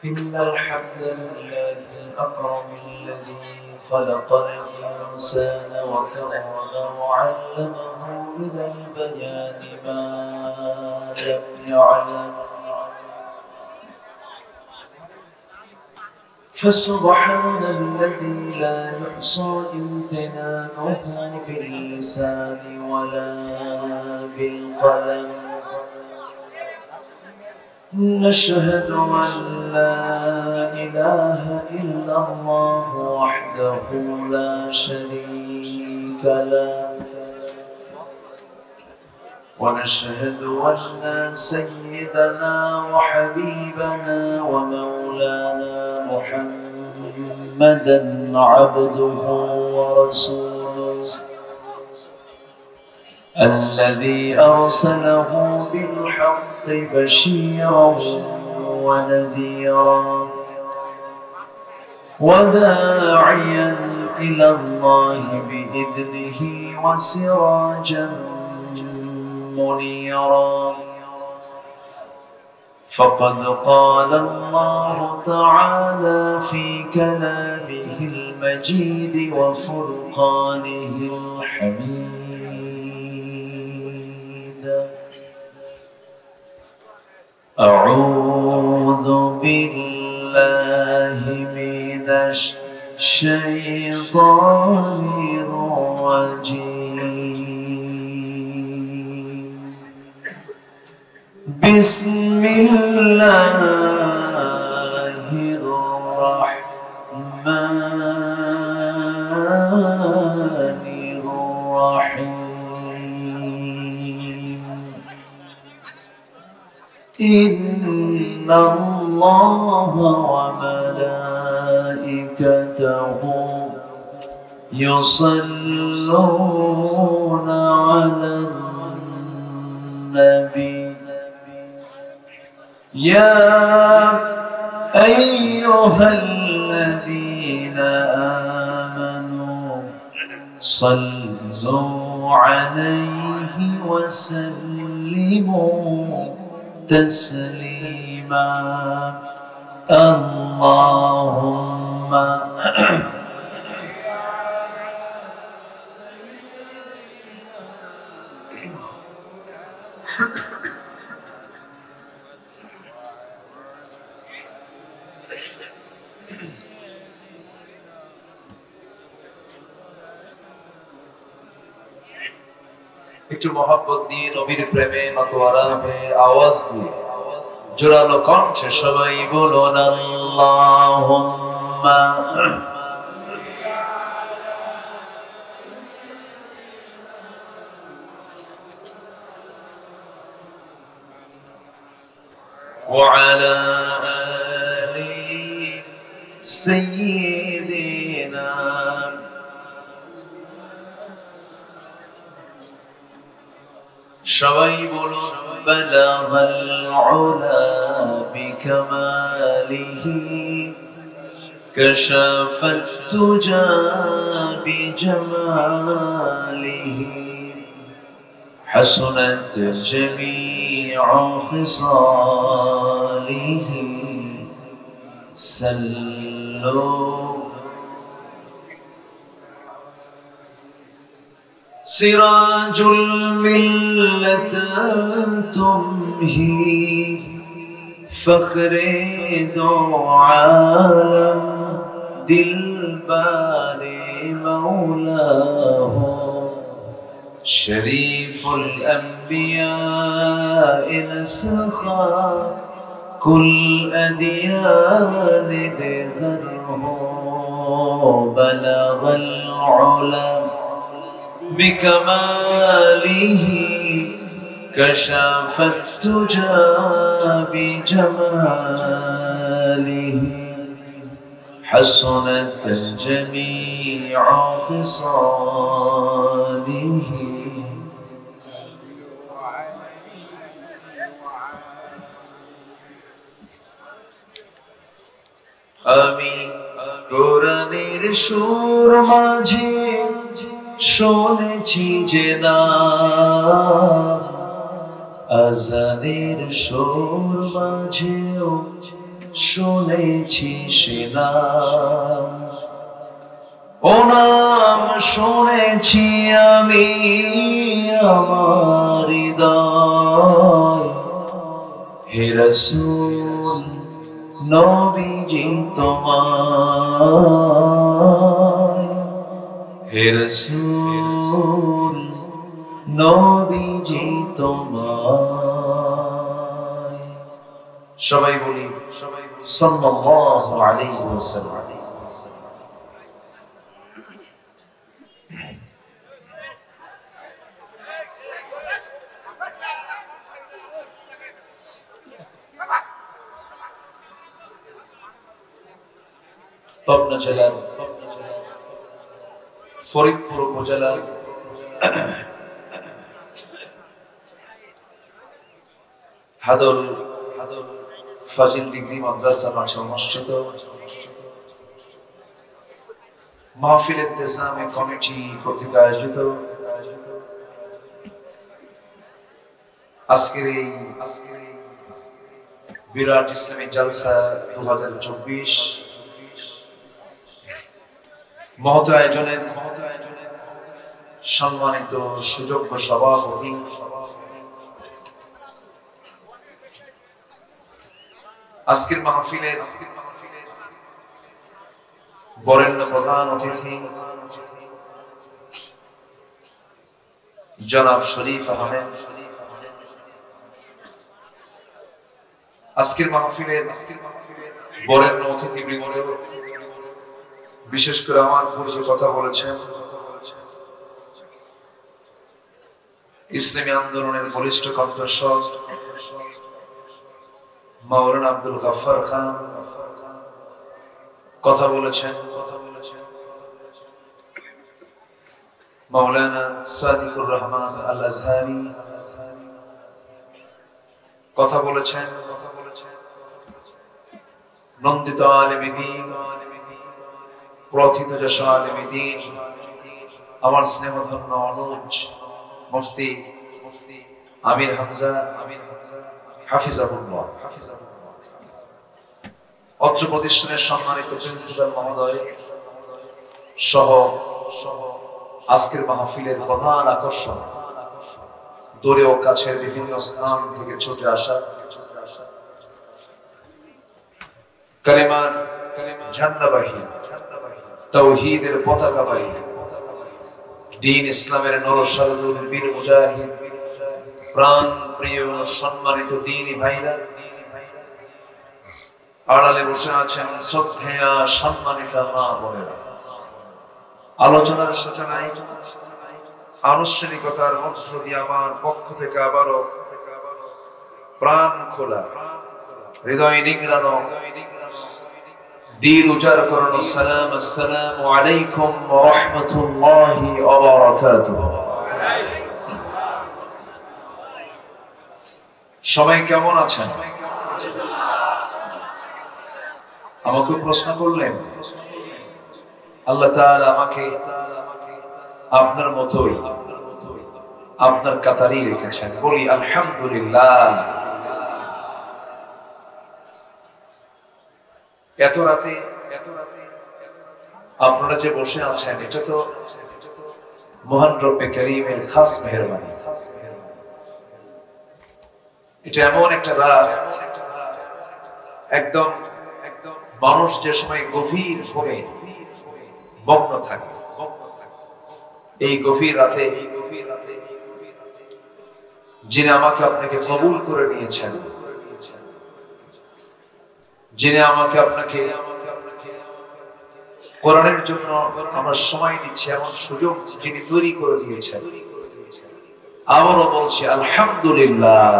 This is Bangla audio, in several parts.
إن الحمد لله الأكرم الذي خلق الإنسان وكرمه وعلمه من البيان ما لم يعلم، فسبحان الذي لا يحصى امتنانه باللسان ولا بالقلم. نشهد أن لا إله إلا الله وحده لا شريك له، ونشهد أن سيدنا وحبيبنا ومولانا محمدا عبده ورسوله الذي أرسله بالحق بشيرا ونذيرا وداعيا إلى الله بإذنه وسراجا منيرا. فقد قال الله تعالى في كلامه المجيد وفرقانه الحميد: أعوذ بالله من الشيطان الرجيم. بسم الله الرحمن الرحيم. إن الله وملائكته يصلون على النبي يا أيها الذين آمنوا صلوا عليه وسلموا تسليما. اللهم একটু মহব্বত দিয়ে নবীর প্রেমে মাতোয়ারা হয়ে আওয়াজ দিয়ে জোরালো কণ্ঠে সবাই বলুন আল্লাহুম্মা ওয়া আলা আলি সাইয়্যিদিনা সবাই বলুন বালাগাল উলা বিকামালিহি কাশাফাত তুজা বিজামালিহি হাসনাত জামিউ খিসালিহি সাল্লু سراج الملة تمهي فخر دو عالم دلبار مولاه شريف الأنبياء نسخا كل أديان ذره بلغ العلا بكماله كشف التجى بجماله حسنت جميع خصاله آمين কোরআনের সুর মাঝে শুনেছি যে নাম আজানের সুর মাঝেও শুনেছি সে নাম, ও নাম শুনেছি আমি আমার হৃদয়। হে রাসূল নবীজি তোমায়, হে রাসূল নবীজি তোমায়। সবাই বলি সাল্লাল্লাহু আলাইহি ওয়াসাল্লাম। পাবনা জেলার ফরিদপুর উপজেলার হাদল ফাজিল ডিগ্রি মাদ্রাসা মাঠে অনুষ্ঠিত মাহফিল ইন্তেজামে কমিটি কর্তৃক আয়োজিত আজকের এই বিরাট ইসলামী জালসা 2024 মহৎ আয়োজনের সম্মানিত সুযোগ্য সভাপতি আজকের মাহফিলের বরেণ্য প্রধান অতিথি জনাব শরীফ আহমেদ, আজকের মাহফিলের বরেণ্য অতিথিবৃন্দ, বিশেষ করে আমার পূর্বে কথা বলেছেন ইসলামী আন্দোলনের বলিষ্ঠ কণ্ঠস্বর মাওলানা আব্দুল গাফফার খান, কথা বলেছেন মাওলানা সাদিকুর রহমান আল আজহারি, কথা বলেছেন নন্দিত আলেমে দ্বীন, প্রথিতযশ আলেমে দ্বীন, আমার স্নেহধন্য অনুজ মুফতি আমির হামজা হাফিজাহুল্লাহ, অত্র প্রতিষ্ঠানের সম্মানিত প্রিন্সিপাল মহোদয় সহ আজকের মাহফিলের প্রধান আকর্ষণ দূরে ও কাছের বিভিন্ন স্থান থেকে ছুটে আসা কালেমার ঝান্ডাবাহী, তাওহীদের পতাকাবাহী, দ্বীন ইসলামের নরসাদুল বীর মুজাহিদ, প্রাণ প্রিয় সম্মানিত দ্বীনী ভাইরা, আড়ালে বসে আছেন শ্রদ্ধেয়া সম্মানিতা মা বোনেরা। আলোচনার সূচনায় আনুষ্ঠানিকতার মধ্য দিয়ে আমার পক্ষ থেকে আবারও প্রাণ খোলা, হৃদয় নিংড়ানো, দিল উজাড় করানো সালাম, আসসালামু আলাইকুম ওয়া রাহমাতুল্লাহি ওয়া বারাকাতুহু। সবাই কেমন আছেন? আমাকে প্রশ্ন করলেন, আল্লাহ তাআলা আমাকে আপনার মতোই আপনার কাতারই রেখেছেন, বলি আলহামদুলিল্লাহ। এত রাতে আপনারা যে বসে আছেন, এটা তো মহান রব্বে কারীমের খাস মেহেরবানি। এটা এমন একটা রাত, একদম মানুষ যে সময় গভীর ঘুমে মগ্ন থাকে, এই গভীর রাতে যিনি আমাকে আপনাকে কবুল করে নিয়েছেন, যিনি আমাকে আপনাকে কোরআনের জন্য আমরা সময় দিচ্ছি এমন সুযোগ যিনি তৈরি করে দিয়েছেন, আবারও বলছি আলহামদুলিল্লাহ।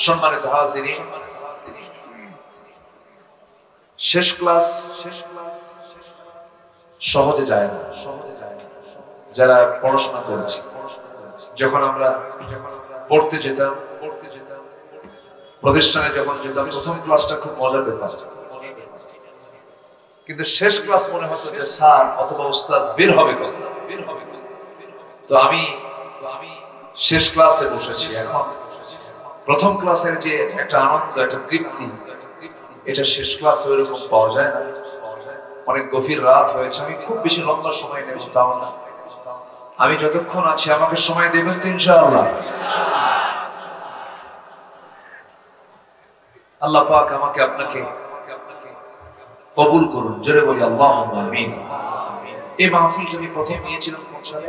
সম্মানিত হাজিরিন, শেষ ক্লাস সহজে যায় না। যারা পড়াশোনা করেছে, যখন আমরা পড়তে যেতাম, প্রতিষ্ঠানে যখন যেতাম, প্রথম ক্লাসটা খুব মজা পেতাম, কিন্তু শেষ ক্লাস মনে হতো যে স্যার অথবা ওস্তাদ বের হবে। তো আমি শেষ ক্লাসে বসেছি, এখন প্রথম ক্লাসের যে একটা আনন্দ, একটা তৃপ্তি, এটা শেষ ক্লাসে ওইরকম পাওয়া যায় না। অনেক গভীর রাত হয়েছে, আমি খুব বেশি লম্বা সময় নেব তাও না। আমি যতক্ষণ আছি আমাকে সময় দেবেন তো ইনশাআল্লাহ? আল্লাহ পাক আমাকে আপনাকে কবুল করুন, জোরে বলি আল্লাহুম্মা আমিন। এই মাহফিলটা আমি প্রথম নিয়েছিলাম কোন সালে?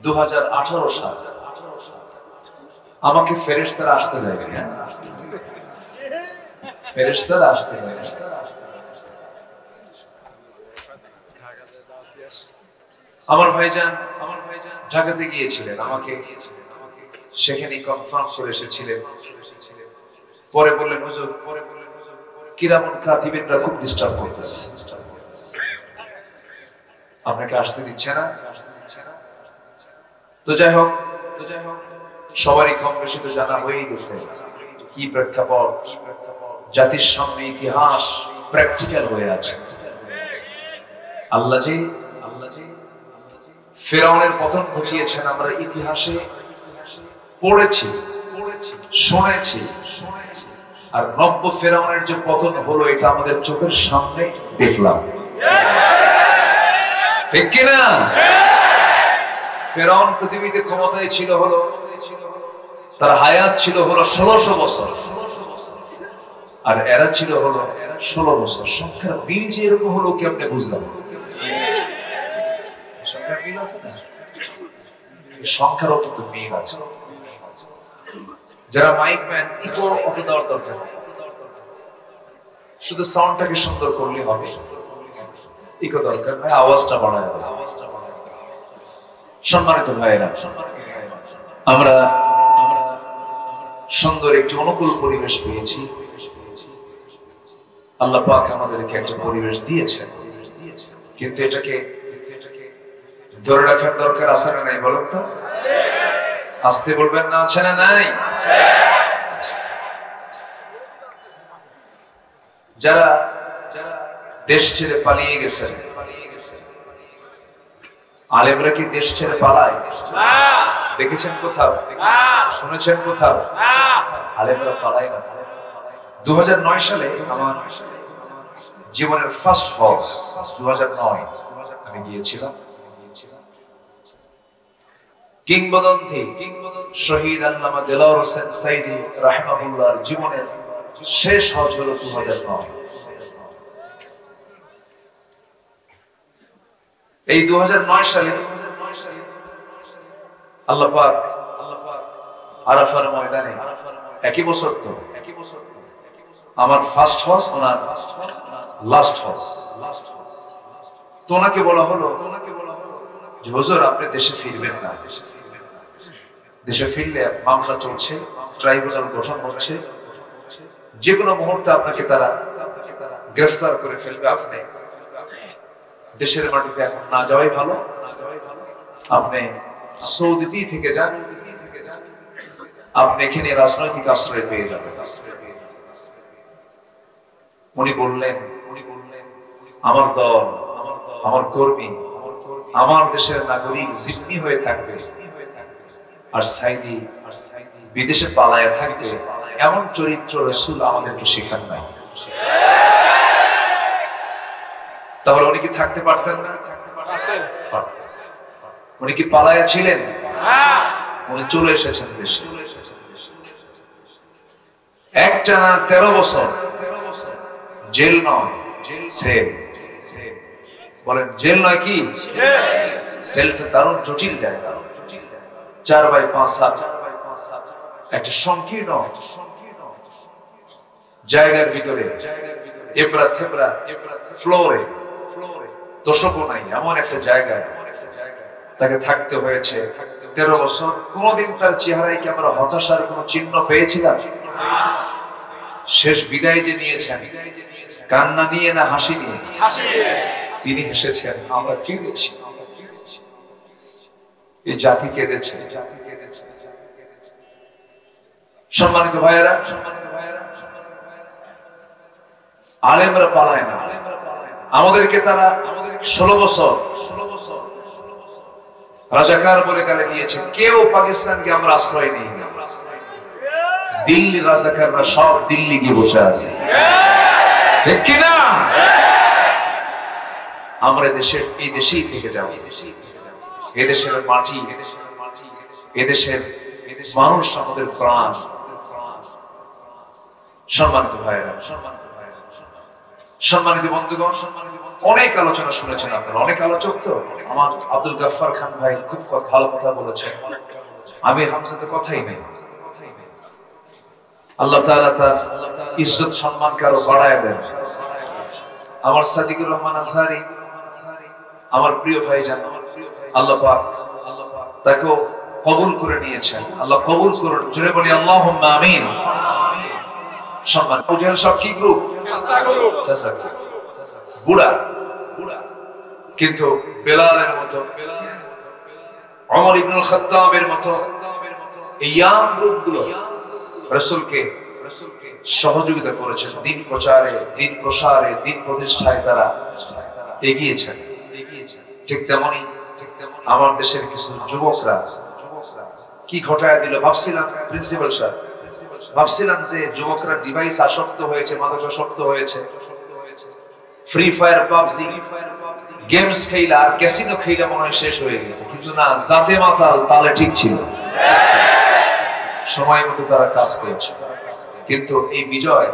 2018 সাল। আমাকে ফেরেশতারা আসতে দেয় না, ফেরেশতারা আসতে দেয় না। আমার ভাইজান ঢাকাতে গিয়েছিলেন, আমাকে সেখানে কনফার্ম করে এসেছিলেন। পরে বললেন হুজুর, কিরামুল কাতিবিনরা খুব ডিস্টার্ব করতেছে, আপনাকে আসতে দিচ্ছে না। তো যাই হোক, সবারই কম বেশি তো জানা হয়েই গেছে কি প্রেক্ষাপট, জাতির সামনে ইতিহাস প্র্যাকটিক্যাল হয়ে আছে। আল্লাহ জি ফিরআউনের পতন ঘটিয়েছেন, আমরা ইতিহাসে পড়েছি, শুনেছি। আর নব্য ফিরআউনের যে পতন হলো, এটা আমাদের চোখের সামনে দেখলাম, ঠিক কিনা? ফিরআউন পৃথিবীতে ক্ষমতায় ছিল হলো, তার হায়াত ছিল হলো 1600 বছর, আর এরা ছিল হলো 16 বছর। সংখ্যার মিল যে এরকম হলো কেমনে বুঝলাম? সংখ্যার মিল আছে না? সংখ্যারও কিন্তু মিল আছে। যারা মাইক ম্যান, ইকো অত দেওয়ার দরকার নেই, শুধু সাউন্ডটাকে সুন্দর করলে হবে, ইকো দরকার নাই, আওয়াজটা বাড়ায় হবে। সম্মানিত ভাইয়েরা, আমরা সুন্দর একটি অনুকূল পরিবেশ পেয়েছি। আল্লাহ পাক আমাদেরকে একটা পরিবেশ দিয়েছেন, কিন্তু এটাকে ধরে রাখার দরকার আছে না নাই বলেন তো? আসতে বলবেন না, আছে না নাই? যারা দেশ ছেড়ে পালিয়ে গেছেন, আলেমরা কি দেশ ছেড়ে পালায়? দেখেছেন কোথাও? শুনেছেন কোথাও? আলেমরা পালায় না। 2009 সালে আমার জীবনের ফার্স্ট হজ, 2009 আমি গিয়েছিলাম। কিংবদন্তি শহীদ আল্লামা দেলাওয়ার হোসেন সাইদি রাহিমাহুল্লাহর জীবনের শেষ হজ হলো 2009। এই 2009 সালে আল্লাহ পাক আরাফার ময়দানে, একই বছর তো আমার ফার্স্ট হজ, ওনার লাস্ট হজ। তো ওনাকে বলা হলো যে হুজুর আপনি দেশে ফিরবেন না, দেশে ফিরলে মামলা চলছে, ট্রাইব্যুনাল গঠন হচ্ছে, যে কোনো মুহূর্তে আপনাকে তারা গ্রেফতার করে ফেলবে, আপনি দেশের মাটিতে এখন না যাওয়াই ভালো, আপনি সৌদিতেই থেকে যান, আপনি এখানে রাজনৈতিক আশ্রয় পেয়ে যাবেন। উনি বললেন আমার দল, আমার কর্মী, আমার দেশের নাগরিক জিম্মি হয়ে থাকবে, আর সাইদি বিদেশে পালায় থাকবে, এমন চরিত্র রাসূল আমাদেরকে শেখান নাই। তাহলে উনি কি থাকতে পারতেন না? উনি কি পালায়া ছিলেন? উনি চলে এসেছেন দেশে। একটানা 13 বছর জেল নয়, সেল। বলেন জেল নয় কি? সেলটা দারুণ জটিল জায়গা, 4x5 হাত, একটা সংকীর্ণ জায়গার ভিতরে, এবড়া থেবড়া ফ্লোরে, দর্শকও নাই, এমন একটা জায়গায় তাকে থাকতে হয়েছে 13 বছর। কোনদিন তার চেহারায় কি আমরা হতাশার কোন চিহ্ন পেয়েছিলাম? শেষ বিদায় যে নিয়েছেন, কান্না নিয়ে না হাসি নিয়ে? তিনি হেসেছেন, আমরা কেঁদেছি, এই জাতি কেঁদেছে। সম্মানিত ভাইয়েরা, আলেমরা পালায় না, আমাদেরকে তারা 16 বছর রাজাকার বলে গালি দিয়েছে, কেউ পাকিস্তানকে আমরা আশ্রয় নেই। দিল্লি রাজাকাররা সব দিল্লি গিয়ে বসে আছে, ঠিক কিনা? আমরা দেশের এই দেশেই থেকে যাবো। এদেশের মাটি, এদেশের মানুষ আমাদের প্রাণ। সম্মানিত ভাইয়েরা, সম্মানিত বন্ধুগণ, অনেক আলোচনা শুনেছেন আপনারা, অনেক আলোচক তো। আমার আব্দুল গাফফার খান ভাই খুব ভালো কথা বলেছেন, আমির হামজাতে কথাই নেই। আল্লাহ তাআলা তার ইজ্জত সম্মানকে আরো বাড়ায় দেন। আমার সাদিকুর রহমান আনসারী, আমার প্রিয় ভাইজান, আল্লাহ পাক তাকেও কবুল করে নিয়েছেন। আল্লাহ কবুল করুন, জোরে বলি আল্লাহুম্মা আমিন। সম্মান বুঝেন, সব কি গ্রুপ? বুড়া, কিন্তু বেলালের মতো, ওমর ইবনুল খাত্তাবের মতো এই ইয়াং গ্রুপগুলো রাসূলকে সহযোগিতা করেছেন, দিন প্রচারে, দিন প্রসারে, দিন প্রতিষ্ঠায় তারা এগিয়েছেন। ঠিক তেমনি আমার দেশের কিছু যুবকরা কি ঘটায় দিল। ভাবছিলাম প্রিন্সিপাল স্যার, ভাবছিলাম যে যুবকরা ডিভাইস আসক্ত হয়েছে, মাদকাসক্ত হয়েছে, ফ্রি ফায়ার, পাবজি গেমস খেলা আর ক্যাসিনো খেলা মনে হয় শেষ হয়ে গেছে, কিন্তু না, জাতে মাতাল তালে ঠিক ছিল, সময় মতো তারা কাজ করেছে। কিন্তু এই বিজয়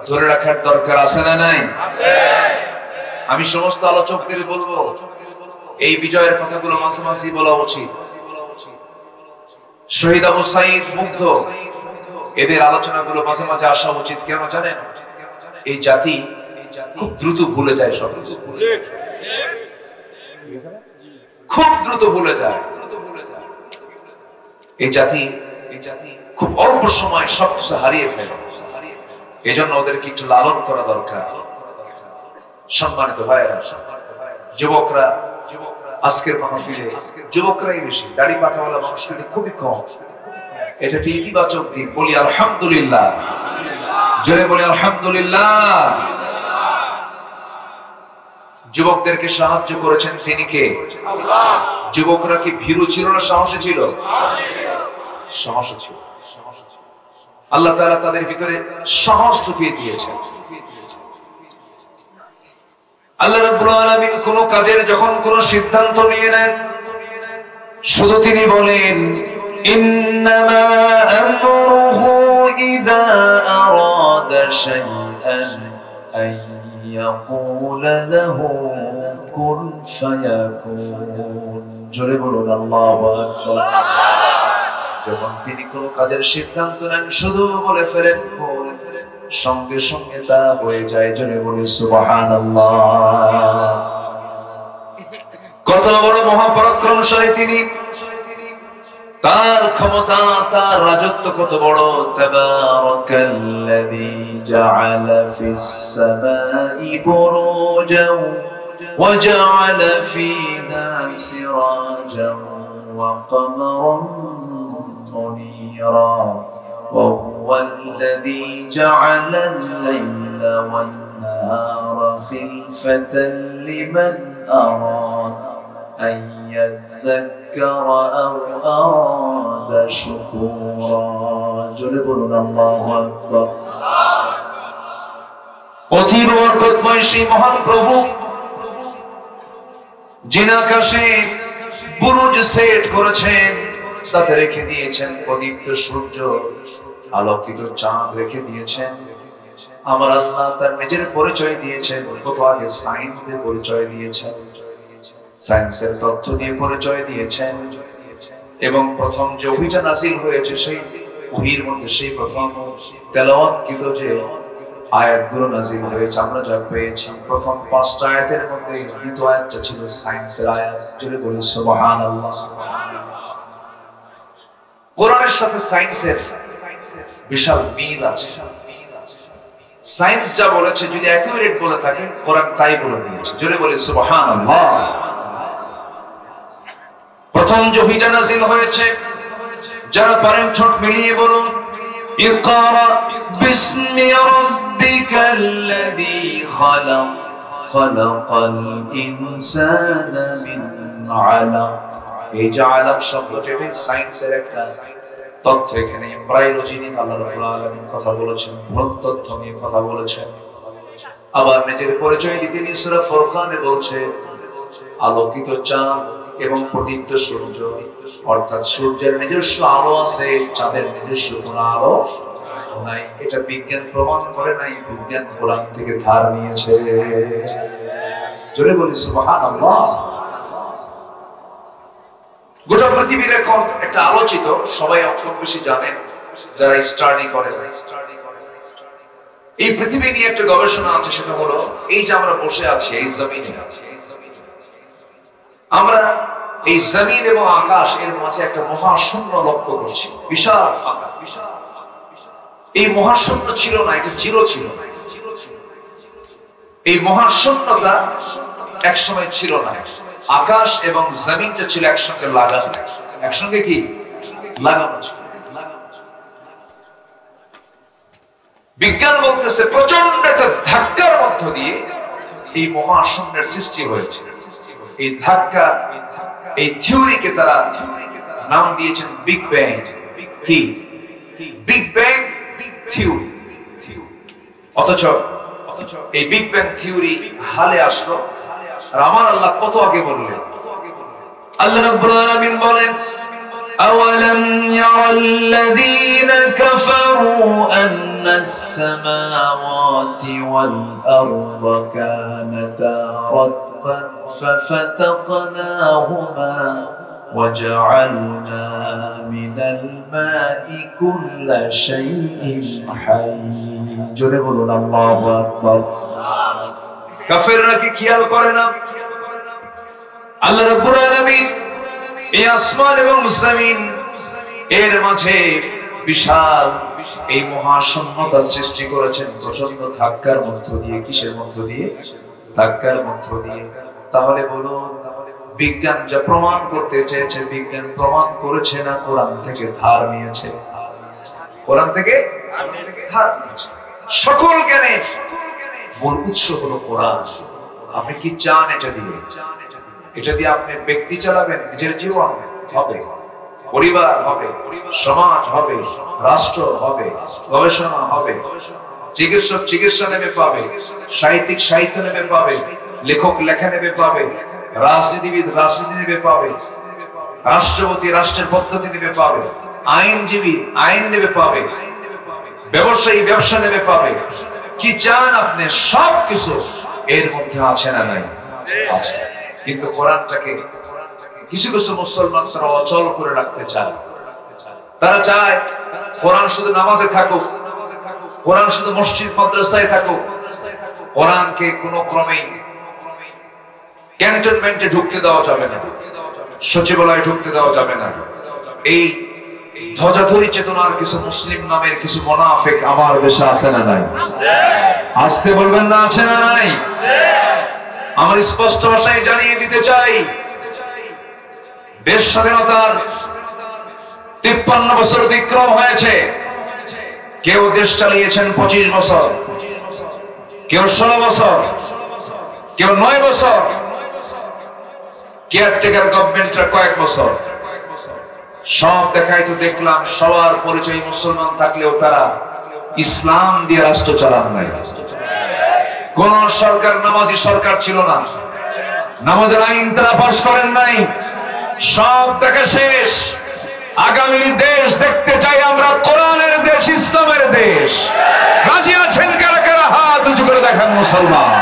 ধরে রাখার দরকার আছে না নাই? আমি সমস্ত আলোচকদের বলবো, এই বিজয়ের কথাগুলো মাঝে মাঝে বলা উচিত। শহীদ আবু সাঈদ, মুগ্ধ, এদের আলোচনাগুলো মাঝে মাঝে আসা উচিত। কেন জানেন? এই জাতি খুব দ্রুত ভুলে যায়, সব খুব দ্রুত ভুলে যায়। এই জাতি খুব অল্প সময় সবকিছু হারিয়ে ফেলে, এই জন্য ওদেরকে একটু লালন করা দরকার। সম্মানিত ভাইয়েরা, যুবকরা, আজকের মাহফিলে যুবকরাই বেশি, দাড়ি পাকাওয়ালা মানুষ কিন্তু খুবই কম। এটা একটি ইতিবাচক দিক। বলি আলহামদুলিল্লাহ, জোরে বলি আলহামদুলিল্লাহ। যুবকদেরকে সাহায্য করেছেন তিনি কে? আল্লাহ। যুবকরা কি ভীরু ছিল না সাহসী ছিল? সাহসী ছিল। আল্লাহ তাআলা তাদের ভিতরে সাহস ঢুকিয়ে দিয়েছেন। আল্লাহ রাব্বুল আলামিন কোন কাজের যখন কোন সিদ্ধান্ত নিয়ে নেন, শুধু তিনি বলেন ইন্নামা আমরুহু ইযা আরাদা শাইআন আন ইয়াকুলা লাহু কুন ফায়াকুন। জোরে বলুন আল্লাহু আকবার। যখন তিনি কোন কাজের সিদ্ধান্ত নেন, শুধু বলে ফেলেন কুন, সঙ্গে সঙ্গে তা হয়ে যায়। জোরে বলি সুবহানাল্লাহ। কত বড় মহাপরাক্রমশালী তিনি, তার ক্ষমতা, তার রাজত্ব কত বড়। তাবারাকাল্লাযী জাআলা ফিস সামাই বুরুজান ওয়া জাআলা ফীহা সিরাজান ওয়া কামারান মুনীরা ওয়া হুয়াল্লাযী জাআলা আল-লাইলা wan-nahara khilfatan liman arada أن يذكر أو أراد شكورا. جلبنا الله أكبر. অতীব বরকতময় সেই মহান প্রভু, যিনি আকাশে বুরুজ সেট করেছেন, তাতে রেখে দিয়েছেন প্রদীপ্ত সূর্য, আলোকিত চাঁদ রেখে দিয়েছেন। আমার আল্লাহ তার নিজের পরিচয় দিয়েছেন, কত আগে সায়েন্স দিয়ে পরিচয় দিয়েছেন, সায়েন্সের তথ্য দিয়ে পরিচয় দিয়েছেন। এবং প্রথম যে ওহীটা নাযিল হয়েছে, সেই ওহীর মধ্যে সেই প্রথম তেলাওয়াতকৃত যে আয়াতগুলো নাযিল হয়েছে, আমরা যা পেয়েছি, প্রথম 5টা আয়াতের মধ্যে দ্বিতীয় আয়াতটা ছিল সায়েন্সের আয়াত। জোরে বলি সুবহানাল্লাহ। কোরআনের সাথে সায়েন্সের বিশাল মিল আছে। সায়েন্স যা বলেছে, যদি অ্যাকুরেট বলে থাকে, কোরআন তাই বলে দিয়েছে। জোরে বলি সুবহানাল্লাহ। প্রথম যে ওহীটা নাযিল হয়েছে, যারা পারেন ঠোঁট মিলিয়ে বলুন ইকরা বিসমি রাব্বিকাল্লাযী খালাক খালাকাল ইনসানা মিন আলাক এই যে আলাম শব্দটি সায়েন্সের একটা তথ্য। এখানে এমব্রায়োলজি নিয়ে আল্লাহ রাব্বুল আলামিন কথা বলেছেন, ভ্রূণতত্ত্ব নিয়ে কথা বলেছেন। আবার নিজের পরিচয় দিতে নিয়ে সূরা ফুরকানে বলছে আলোকিত চাঁদ এবং প্রদীপ্ত সূর্য, অর্থাৎ সূর্যের নিজস্ব আলো আছে, চাঁদের নিজস্ব কোনো আলো নাই। এটা বিজ্ঞান প্রমাণ করে নাই, বিজ্ঞান কোরআন থেকে ধার নিয়েছে। জোরে বলি সুবহানাল্লাহ। গোটা পৃথিবীর এখন একটা আলোচিত, সবাই অনেক বেশি জানেন যারা স্টাডি করে, এই পৃথিবী নিয়ে একটা গবেষণা আছে। সেটা হলো এই যে আমরা বসে আছি এই জমিনে, আমরা এই জমিন এবং আকাশ এর মাঝে একটা মহাশূন্য লক্ষ্য করছি, বিশাল ফাঁকা। এই মহাশূন্য ছিল না, এটা জিরো ছিল। এই মহাশূন্যটা একসময় ছিল না। আকাশ এবং জমিনটা ছিল একসঙ্গে লাগানো, একসঙ্গে কি লাগানো ছিল। বিজ্ঞান বলতেছে প্রচন্ড একটা ধাক্কার মধ্য দিয়ে এই মহাশূন্যের সৃষ্টি হয়েছে। এই ধাক্কা, এই থিওরিকে তারা নাম দিয়েছেন বিগ ব্যাং। কি বিগ ব্যাং থিওরি। অথচ এই বিগ ব্যাং থিওরি হালে আসলো আর আমার আল্লাহ কত আগে বললেন। আল্লাহ রাব্বুল আলামিন বলেন أولم يرى الذين كفروا أن السماوات والأرض كانتا رتقا ففتقناهما وجعلنا من الماء كل شيء حي جربوا الله أكبر কাফেররা কি খেয়াল করে না আল্লাহ রাব্বুল আলামিন এই আসমান এবং জমিন এর মাঝে বিশাল এই মহাশূন্যতা সৃষ্টি করেছেন প্রচন্ড ধাক্কার মধ্য দিয়ে। কিসের মধ্য দিয়ে? ধাক্কার মধ্য দিয়ে। তাহলে বলুন বিজ্ঞান যা প্রমাণ করতে চেয়েছে, বিজ্ঞান প্রমাণ করেছে না কোরআন থেকে ধার নিয়েছে? কোরআন থেকে ধার নিয়েছে। সকল জ্ঞানের মূল উৎস হলো কোরআন। আপনি কি চান এটা দিয়ে? এটা দিয়ে আপনি ব্যক্তি চালাবেন, নিজের জীবন হবে, পরিবার হবে, সমাজ হবে, রাষ্ট্র হবে, গবেষণা হবে, চিকিৎসক চিকিৎসা নেবে পাবে, সাহিত্যিক সাহিত্য নেবে পাবে, লেখক লেখা নেবে পাবে, রাজনীতিবিদ রাজনীতি নেবে পাবে, রাষ্ট্রপতি রাষ্ট্রের পদ্ধতি নেবে পাবে, আইনজীবী আইন নেবে পাবে, ব্যবসায়ী ব্যবসা নেবে পাবে। কি চান আপনি? সব কিছু এর মধ্যে আছে না নাই? আছে। কিন্তু কোরআনটাকে কিছু কিছু মুসলমান তারা অচল করে রাখতে চায়। তারা চায় কোরআন শুধু নামাজে থাকুক, কোরআন শুধু মসজিদ মাদ্রাসায় থাকুক, কোরআনকে কোনো ক্রমেই ক্যান্টনমেন্টে ঢুকতে দেওয়া যাবে না, সচিবালয়ে ঢুকতে দেওয়া যাবে না। এই ধ্বজাধরি চেতনার কিছু মুসলিম নামের কিছু মুনাফিক আমার দেশে আছে না নাই? আসতে বলবেন না আছে না নাই? আমার স্পষ্ট ভাষায় জানিয়ে দিতে চাই, দেশ স্বাধীনতার 53 বছর অতিক্রম হয়েছে। কেউ দেশ চালিয়েছেন 25 বছর, কেউ 16 বছর, কেউ 9 বছর, কেয়ারটেকার গভর্নমেন্টরা কয়েক বছর। সব দেখাই তো দেখলাম সবার পরিচয় মুসলমান থাকলেও তারা ইসলাম দিয়ে রাষ্ট্র চালান নাই। কোন সরকার নামাজি সরকার ছিল না, নামাজের আইন তারা পাশ করেন নাই। সব দেখা শেষ। আগামী দেশ দেখতে চাই আমরা কোরআনের দেশ, ইসলামের দেশ। রাজি আছেন কারা কারা? হাত উঁচু করে দেখান মুসলমান।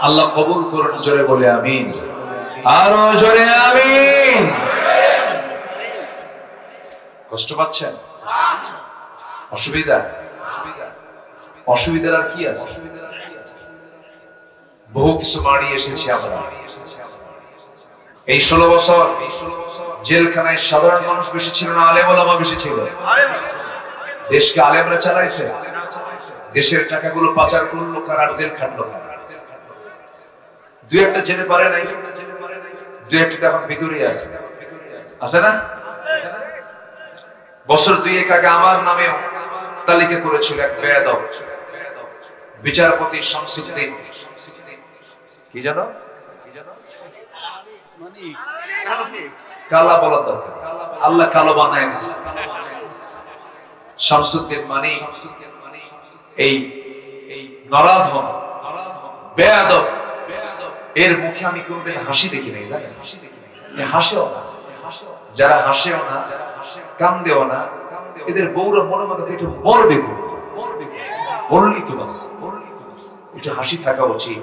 আল্লাহ কবুল করুন। জোরে বলে আমিন, আরো জোরে আমিন। কষ্ট পাচ্ছেন? অসুবিধা? অসুবিধার আর কি আছে? বহু কিছু মারিয়ে এসেছি আমরা। এই 16 বছর জেলখানায় সাধারণ মানুষ বেশি ছিল না আলেম ওলামা বেশি ছিল? দেশকে আলেমরা চালাইছে? দেশের টাকাগুলো পাচার করলো কারা, জেল খাটলো কারা? দুই একটা জেলে পারে নাই, দুই একটা এখন ভিতরেই আছে, আছে না? বছর দুয়েক আগে আমার নামে তালিকা করেছিল এক বেয়াদব বিচারপতি শামসুদ্দিন, কি জানো, কালা বলা দরকার, আল্লাহ কালো বানায় দিছে। শামসুদ্দিন মানি এই নরাধম বেয়াদব, এর মুখে আমি কোনদিন হাসি দেখি নাই, জানেন? হাসেও না, যারা হাসেও না কান্দেও না, এদের বউরা মনে মনে একটু মরবে, বললি তো বাস, একটু হাসি থাকা উচিত,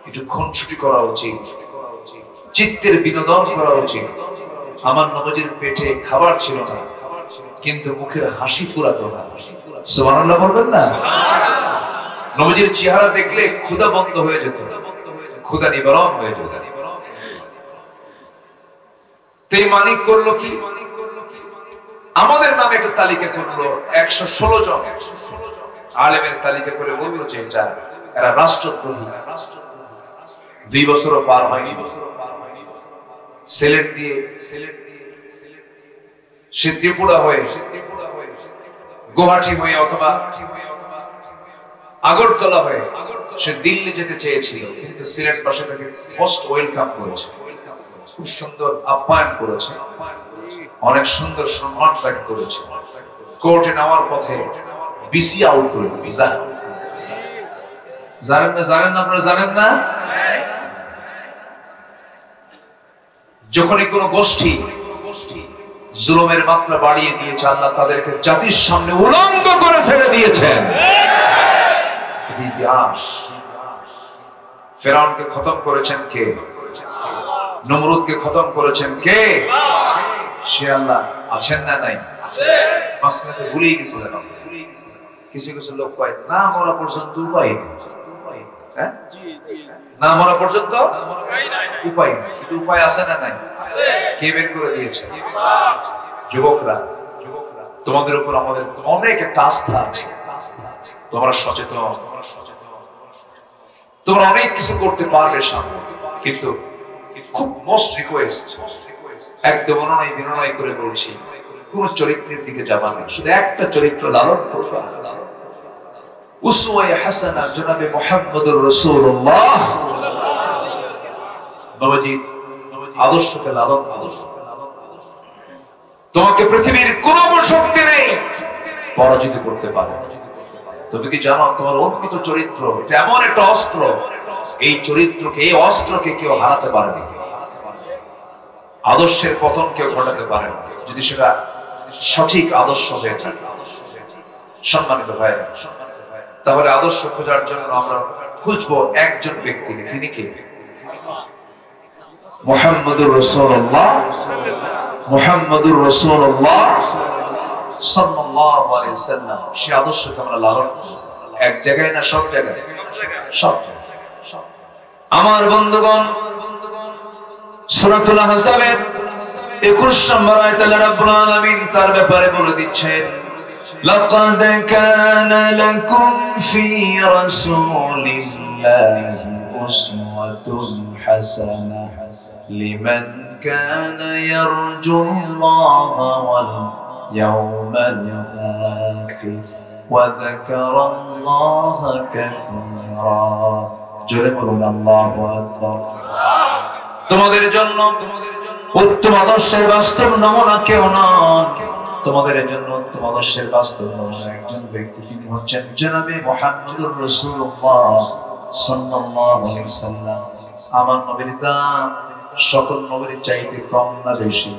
একটু খুনসুটি করা উচিত, চিত্তের বিনোদন করা উচিত। আমার নবীর পেটে খাবার ছিল না, কিন্তু মুখের হাসি ফুরাতো না। সুবহানাল্লাহ বলবেন না? নবীর চেহারা দেখলে ক্ষুধা বন্ধ হয়ে যেত, ক্ষুধা নিবারণ হয়ে যেত। তে মানিক করলো কি, আমাদের নামে একটা তালিকা করলো 116 জন আলেমের তালিকা করে বললো যে এরা রাষ্ট্রদ্রোহী। 2 বছরও পার হয়নি, সিলেট দিয়ে সে ত্রিপুরা হয়ে, গুয়াহাটি হয়ে অথবা আগরতলা হয়ে সে দিল্লি যেতে চেয়েছিল, কিন্তু সিলেট পাশে তাকে মোস্ট ওয়েলকাম করেছে, খুব সুন্দর আপ্যায়ন করেছে, অনেক সুন্দর সম্মান তাকে করেছে। কোর্টে নেওয়ার পথে বিসি আউট করে দিয়েছে। জানেন না? জানেন না? আপনারা জানেন না? যখনই কোন গোষ্ঠী জুলুমের মাত্রা বাড়িয়ে দিয়েছে, আল্লাহ তাদেরকে জাতির সামনে উলঙ্গ করে ছেড়ে দিয়েছেন। ইতিহাস, ফেরাউনকে খতম করেছেন কে? নমরুদকে খতম করেছেন কে? সে আল্লাহ। আছেন না নাই? মাসলাতে ভুলেই গেছিলেন। কিছু কিছু লোক কয় না মরা পর্যন্ত উপায় নেই, না মরা পর্যন্ত উপায় নেই, কিন্তু উপায় আছে না নাই? কে বের করে দিয়েছে? যুবকরা, তোমাদের উপর আমাদের অনেক একটা আস্থা আছে, তোমরা সচেতন, তোমরা অনেক কিছু করতে পারবে সামনে, কিন্তু খুব মোস্ট রিকোয়েস্ট, একদম অনুনয় বিনয় করে বলছি, কোন চরিত্রের দিকে যাবা না, শুধু একটা চরিত্র লালন করবা। উসওয়ায়ে হাসানা জনাবে মুহাম্মদুর রাসূলুল্লাহ, নবীজির আদর্শকে লালন করো। তোমাকে পৃথিবীর কোন শক্তি নেই পরাজিত করতে পারে। তুমি কি জানো তোমার অর্পিত চরিত্র এটা এমন একটা অস্ত্র, এই চরিত্রকে, এই অস্ত্রকে কেউ হারাতে পারেনি। আদর্শের পতন কেউ ঘটাতে পারে না, যদি সেটা সঠিক আদর্শ হয়ে থাকে। সম্মানিত ভাই, তাহলে আদর্শ খোঁজার জন্য আমরা খুঁজবো একজন ব্যক্তিকে, তিনি কে? মুহাম্মদুর রাসূলুল্লাহ, মুহাম্মদুর রাসূলুল্লাহ সাল্লাল্লাহু আলাইহি ওয়াসাল্লাম। সেই আদর্শকে আমরা লালন করব, এক জায়গায় না সব জায়গায়, সব জায়গায়। আমার বন্ধুগণ, সূরাতুল আহজাবের 21 নম্বর আয়াতে আল্লাহ রাব্বুল আলামিন তার ব্যাপারে বলে দিচ্ছেন, লাকাদ কানা লাকুম ফি রাসূলিল্লাহি উসওয়াতুন হাসানাহ লিমান কানা ইয়ারজুল্লাহা ওয়াল ইয়াওমাল আখির ওয়া যাকারাল্লাহা কাসীরা। জোরে বলুন আল্লাহু আকবার। তোমাদের জন্য উত্তম আদর্শের বাস্তব নমুনা কেউ নন, তোমাদের জন্য উত্তম আদর্শের বাস্তব নমুনা একজন ব্যক্তি, তিনি হচ্ছেন জনাবে মুহাম্মদুর রাসূলুল্লাহ সাল্লাল্লাহু আলাইহি ওয়াসাল্লাম। আমার নবীর দাম সকল নবীর চাইতে কম না বেশি?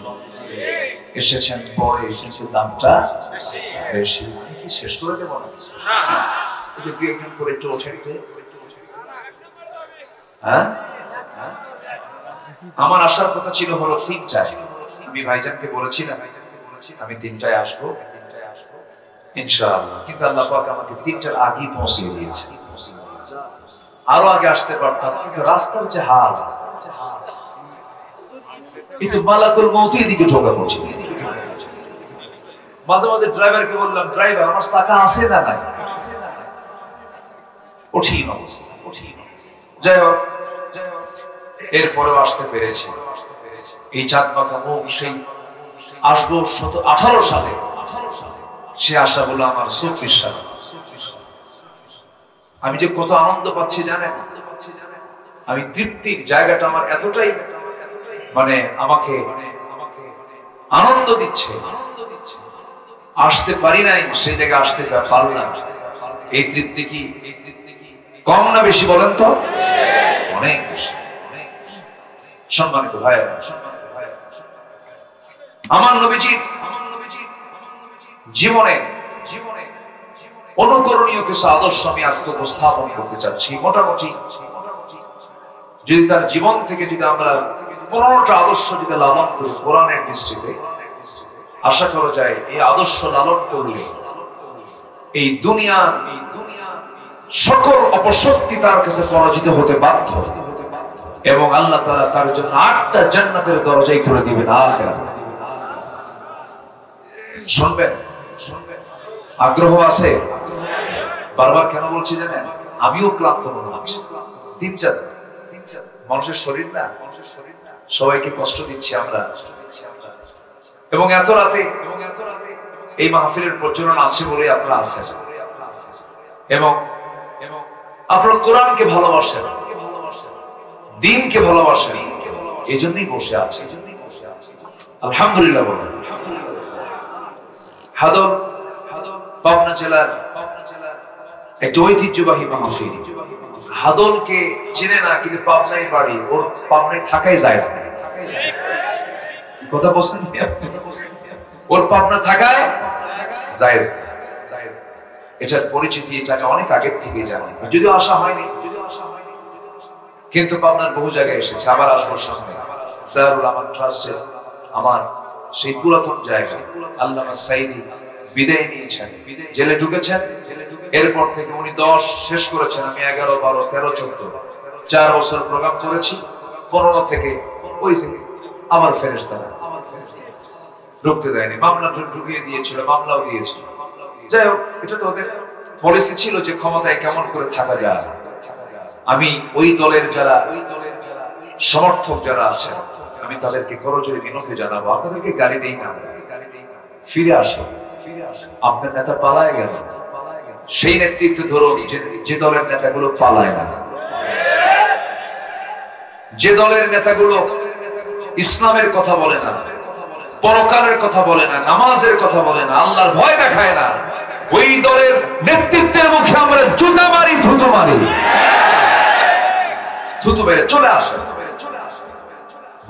এসেছেন পরে, কিন্তু দামটা বেশি। কি শেষ করে দেব না? এটা কি একজন করে একটু ওঠেন? হ্যাঁ, আমার আসার কথা ছিল হলো 3টায়। আমি ভাইজানকে বলেছিলাম আমি 3টায় আসবো ইনশাআল্লাহ, কিন্তু আল্লাহ পাক আমাকে 3টার আগে পৌঁছিয়ে দিয়েছে। আরো আগে আসতে পারতাম, কিন্তু রাস্তার যে হাল, এই তো মালাকুল মউতের দিকে ঢোকা পড়ছে। মাঝে মাঝে ড্রাইভারকে বললাম, ড্রাইভার আমার চাকা আছে না নাই? কঠিন অবস্থা, কঠিন অবস্থা। যাই হোক, এরপরেও আসতে পেরেছি। এই চাঁদ পাকা মুখ সেই আসবো 18 সালে, সে আশা বললো আমার 24 সালে। আমি যে কত আনন্দ পাচ্ছি জানেন, আমি তৃপ্তির জায়গাটা আমার এতটাই মানে আমাকে আনন্দ দিচ্ছে, আসতে পারি নাই সেই জায়গায় আসতে পারলাম। এই তৃপ্তি কি কম না বেশি বলেন তো? অনেক বেশি। সম্মানিত ভাইয়েরা, আমার নবীজি জীবনে অনুকরণীয় কিছু আদর্শ আমি আজকে উপস্থাপন করতে চাচ্ছি। মোটামুটি যদি তার জীবন থেকে যদি আমরা 15টা আদর্শ যদি লালন করি কোরআনের দৃষ্টিতে, আশা করা যায় এই আদর্শ লালন করলে এই দুনিয়া সকল অপশক্তি তার কাছে পরাজিত হতে বাধ্য, এবং আল্লাহ তাআলা তার জন্য 8টা জান্নাতের দরজাই করে দিবেন আখিরাতে। শুনবেন? আগ্রহ আছে? বারবার কেন বলছি জানেন, আমিও ক্লান্ত মনে হচ্ছে। 3-4 মানুষের শরীর না, সবাইকে কষ্ট দিচ্ছি আমরা, এবং এত রাতে এই মাহফিলের প্রচলন আছে বলে আপনারা আছেন, এবং আপনারা কোরআনকে ভালোবাসেন, দ্বীনকে ভালোবাসেন, এই জন্যই বসে আছেন। আলহামদুলিল্লাহ বলেন। হাদল পাবনা জেলার একটি ঐতিহ্যবাহী মাহফিল। হাদলকে চেনে না, কিন্তু পাবনায় বাড়ি, ওর পাবনায় থাকাই যায় না। কথা বলছেন? ওর পাবনা থাকায় জায়েজ। এটার পরিচিতি এটাকে অনেক আগের থেকে জানি, যদিও আসা হয়নি, কিন্তু পাবনার বহু জায়গায় এসেছে। আবার আসবো সামনে। দারুল আমান ট্রাস্টে আমার সেই পুরাতন জায়গা। আল্লামা সাইদি বিদায় নিয়েছেন, জেলে ঢুকেছেন। এরপর থেকে উনি 10 শেষ করেছেন, আমি 11, 12, 13, 14 4 বছর প্রোগ্রাম করেছি। 15 থেকে ওই আমার ফেরেশতারা ঢুকতে দেয়নি, মামলা ঢুকিয়ে দিয়েছিল, মামলাও দিয়েছিল। যাই হোক, এটা তো ওদের পলিসি ছিল যে ক্ষমতায় কেমন করে থাকা যায়। আমি ওই দলের যারা সমর্থক যারা আছেন, আমি তাদেরকে করজোড়ে বিনতি জানাবো, আপনাদেরকে গালি দেই না, ফিরে আসো। আপনার নেতা পালায় গেল, সেই নেতৃত্ব ধরুন যে দলের নেতাগুলো পালায় না, যে দলের নেতাগুলো ইসলামের কথা বলে না, পরকালের কথা বলে না, নামাজের কথা বলে না, আল্লাহর ভয় দেখায় না, ওই দলের নেতৃত্বের মুখে আমরা জুতা মারি, থুতু মারি, থুতু মেরে চলে আসে।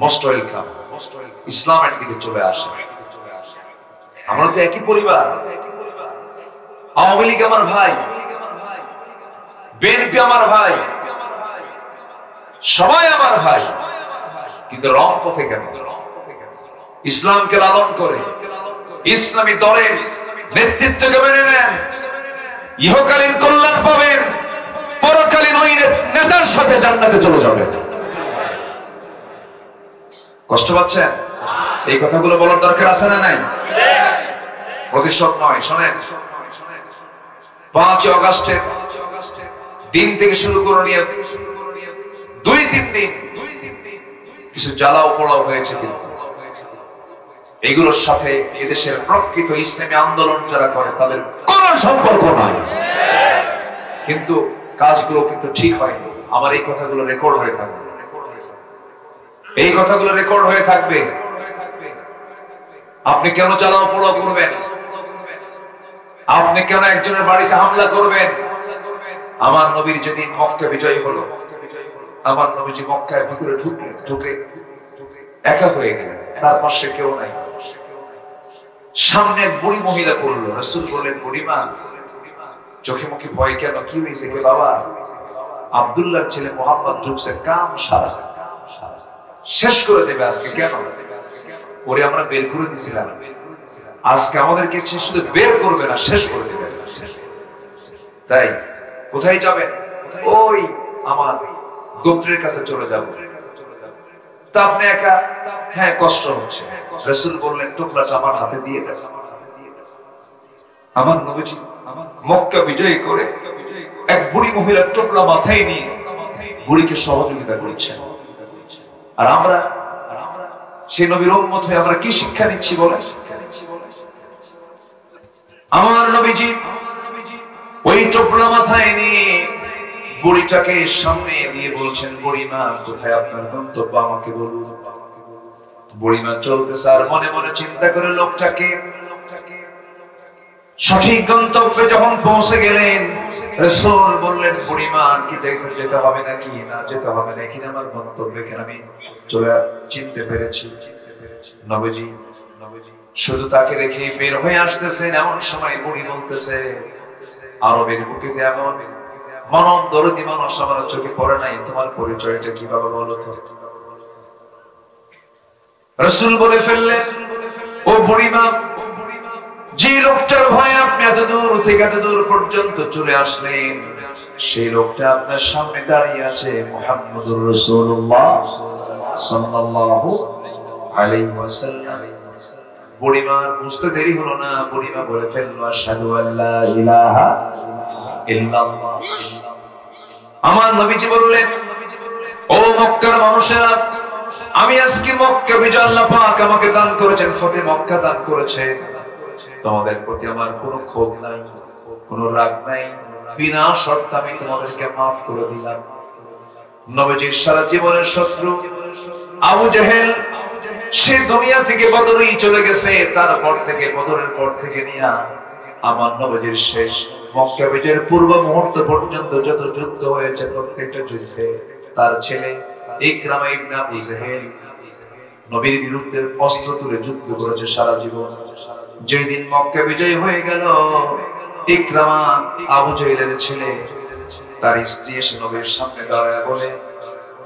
মোস্ট ওয়েলকাম, ইসলামের দিকে চলে আসে। আমরা তো একই পরিবার। আওয়ামী লীগ আমার ভাই, বিএনপি আমার ভাই, সবাই আমার ভাই, কিন্তু রং পথে কেন? ইসলামকে লালন করে ইসলামী দলের নেতৃত্বকে মেনে নেন, ইহকালীন কল্যাণ পাবেন, পরকালীন ওই নেতার সাথে জান্নাতে চলে যাবেন। কষ্ট পাচ্ছেন? এই কথাগুলো বলার দরকার আছে না নাই? প্রতিশোধ নয়, শোনেন, 5 অগাস্টের দিন থেকে শুরু করে নিয়ে 2-3 দিন কিছু জ্বালাও পোড়াও হয়েছে, কিন্তু এগুলোর সাথে এদেশের প্রকৃত ইসলামী আন্দোলন যারা করে তাদের কোন সম্পর্ক নাই। কিন্তু কাজগুলো কিন্তু ঠিক হয়নি। আমার এই কথাগুলো রেকর্ড হয়ে থাকবে, এই কথাগুলো রেকর্ড হয়ে থাকবে। আপনি কেন জ্বালাও পোড়াও করবেন? আপনি কেন একজনের বাড়িতে হামলা করবেন? আমার নবীর যেদিন মক্কা বিজয় হলো, আমার নবীজি মক্কার ভিতরে ঢুকে একা হয়ে গেলেন, তার পাশে কেউ নাই। সামনে এক বুড়ি মহিলা পড়লো, রাসূল বললেন, বুড়িমা চোখে মুখে ভয় কেন? কি হয়েছে? কে বাবা? আব্দুল্লাহর ছেলে মুহাম্মদ ঢুকছে, কাম সারা শেষ করে দেবে আজকে। কেন? ওরে আমরা বের করে দিছিলাম, আজকে আমাদেরকে শুধু বের করবে না, শেষ করে দেবে। তাই কোথায় যাবেন? ওই আমার গোত্রের কাছে চলে যাব। তা আপনি একা, হ্যাঁ কষ্ট হচ্ছে। রাসূল বললেন টুকরাটা আমার হাতে দিয়ে দেন। আমার নবীজি মক্কা বিজয় করে এক বুড়ি মহিলার টুকরা মাথায় নিয়ে বুড়িকে সহযোগিতা করছেন। আর আমরা সেই নবীর উম্মত হয়ে আমরা কি শিক্ষা নিচ্ছি বলেন? আমার নবীজি ওই টুকরা মাথায় নিয়ে বুড়িটাকে সামনে দিয়ে বলছেন, বুড়িমা কোথায় আপনার গন্তব্য আমাকে বলুন। বুড়িমা চলতেছে আর মনে মনে চিন্তা করে লোকটাকে সঠিক গন্তব্যে যখন পৌঁছে গেলেন, রাসূল বললেন বুড়িমা কি যেতে হবে নাকি? না যেতে হবে না, এখানে আমার গন্তব্য, এখানে আমি চলে চিনতে পেরেছি। নবীজি শুধু তাকে রেখে বের হয়ে আসতেছেন, এমন সময় বুড়ি বলতেছে, আরবের বুকে এমন মানব দরদি মানুষ আমার চোখে পড়ে নাই, তোমার পরিচয়টা কিভাবে বলো তো? রাসূল বলে ফেললেন, ও বুড়িমা, যে লোকটার ভয়ে আপনি এত দূর থেকে এত দূর পর্যন্ত চলে আসলেন, সেই লোকটা আপনার সামনে দাঁড়িয়ে আছে, মুহাম্মদুর রাসূলুল্লাহ সাল্লাল্লাহু আলাইহি ওয়াসাল্লাম। বুড়িমার বুঝতে দেরি হলো না, বুড়িমা বলে ফেলল, আশহাদু আল্লা ইলাহা ইল্লাল্লাহ। আমার নবীজি বললেন, ও মক্কার মানুষেরা, আমি আজকে মক্কা বিজয় আল্লাহ পাক আমাকে দান করেছেন, ফতে মক্কা দান করেছেন। তোমাদের প্রতি আমার কোনো ক্ষোভ নাই, কোনো রাগ নাই, বিনা শর্তে আমি তোমাদেরকে মাফ করে দিলাম। নবীজির সারা জীবনের শত্রু আবু জেহেল, সে দুনিয়া থেকে বদরেই চলে গেছে। তারপর থেকে বদরের পর থেকে নিয়ে আমার নবীজির শেষ মক্কা বিজয়ের পূর্ব মুহূর্ত পর্যন্ত যত যুদ্ধ হয়েছে, প্রত্যেকটা যুদ্ধে তার ছেলে ইকরামা ইবনে আবু জেহেল নবীর বিরুদ্ধে অস্ত্র তুলে যুদ্ধ করেছে সারা জীবন। যেদিন মক্কা বিজয় হয়ে গেল, ইকরামা আবু জেহেলের ছেলে, তার স্ত্রী এসে নবীর সামনে দাঁড়ায় বলে,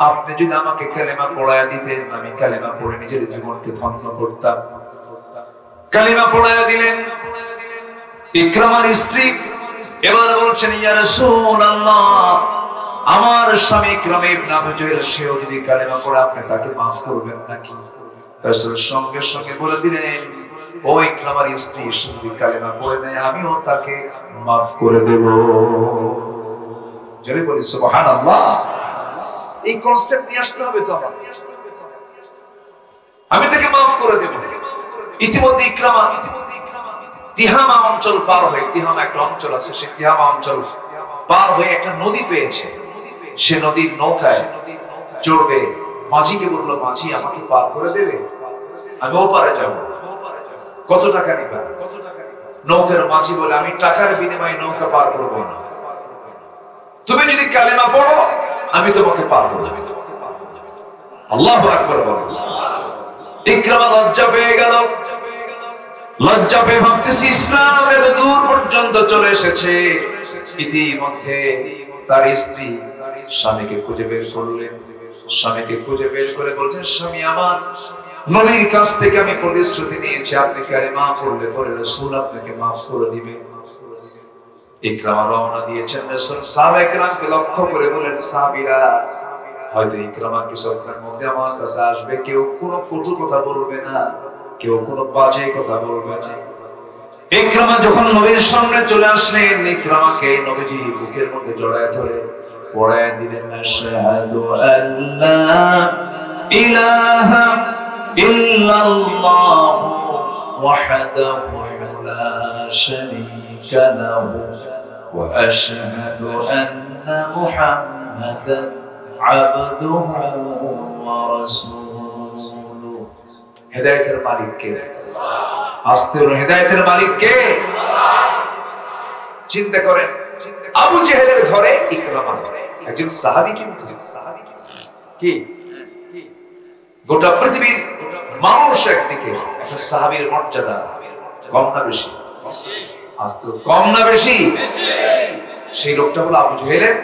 আপনি যদি আমাকে কালেমা পড়ায়া দিতেন, আমি কালেমা পড়ে নিজের জীবনকে ধন্য করতাম। কালেমা পড়ায়া দিলেন ইকরামার স্ত্রী। এবার বলছেন, ইয়া রাসূলুল্লাহ, আমার স্বামী ইকরামা ইবনে আবু জেহেল, সেও যদি কালেমা পড়ে আপনি তাকে মাফ করবেন নাকি? রাসূল সঙ্গে সঙ্গে বলে দিলেন, ও ইকরামার স্ত্রী যদি কালেমা পড়ে নেয়, আমিও তাকে মাফ করে দেব। জোরে বলি সুবহানাল্লাহ। এই কনসেপ্ট নিয়ে আসতে হবে তো, আমি তাকে মাফ করে দেব। ইতিমধ্যে ইকরামা তিহামা অঞ্চল পার হয়ে, তিহামা একটা অঞ্চল আছে, সে তিহামা অঞ্চল পার হয়ে একটা নদী পেয়েছে। সে নদীর নৌকায় চড়বে। মাঝিকে বললো, মাঝি আমাকে পার করে দেবে, আমি ওপারে যাব, কত টাকা নিবা? নৌকার মাঝি বলে, আমি টাকার বিনিময়ে নৌকা পার করবো না, তুমি যদি কালেমা পড়ো আমি তোমাকে পার করব। আল্লাহু আকবার বলো। ইকরামা লজ্জা পেয়ে গেল, লজ্জা পেয়ে ভাবতেছি ইসলামের দূর পর্যন্ত চলে এসেছে। ইতিমধ্যে তার স্ত্রী স্বামীকে খুঁজে বের করলেন। স্বামীকে খুঁজে বের করে বলছেন, স্বামী আমার, নবীর কাছ থেকে আমি প্রতিশ্রুতি নিয়েছি, আপনি কালেমা পড়লে পরে রাসূল আপনাকে মাফ করে দিবে। ইকরামা রওনা দিয়েছেন। রাসূল সাহাবায়ে কেরামকে লক্ষ্য করে বলেন, সাহাবীরা, হয়তো ইকরামা কিছুক্ষণের মধ্যে আমার কাছে আসবে, কেউ কোনো কটু কথা বলবে না, কেউ কোনো বাজে কথা বলবে না। ইকরামা যখন নবীর সামনে চলে আসলেন, ইকরামাকে নবীজি বুকের মধ্যে জড়ায় ধরে পড়ায় দিলেন, আশহাদু আল্লা ইলাহা ইল্লাল্লাহ ওয়াহদাহু লা শারীকা লাহু ওয়া আশহাদু আন্না মুহাম্মাদান আবদুহু ওয়া রাসূলুহু। হেদায়েতের মালিক কে? আল্লাহ। আস্তে বলুন, হেদায়েতের মালিক কে? আল্লাহ। চিন্তা করেন, আবু জেহেলের ঘরে ইকরামা একজন সাহাবী, কিন্তু কি গোটা পৃথিবীর মানুষ একদিকে, একটা সাহাবীর মর্যাদা কম না বেশি? আস্তে কম না বেশি? সেই লোকটা হলো আবু জেহেলের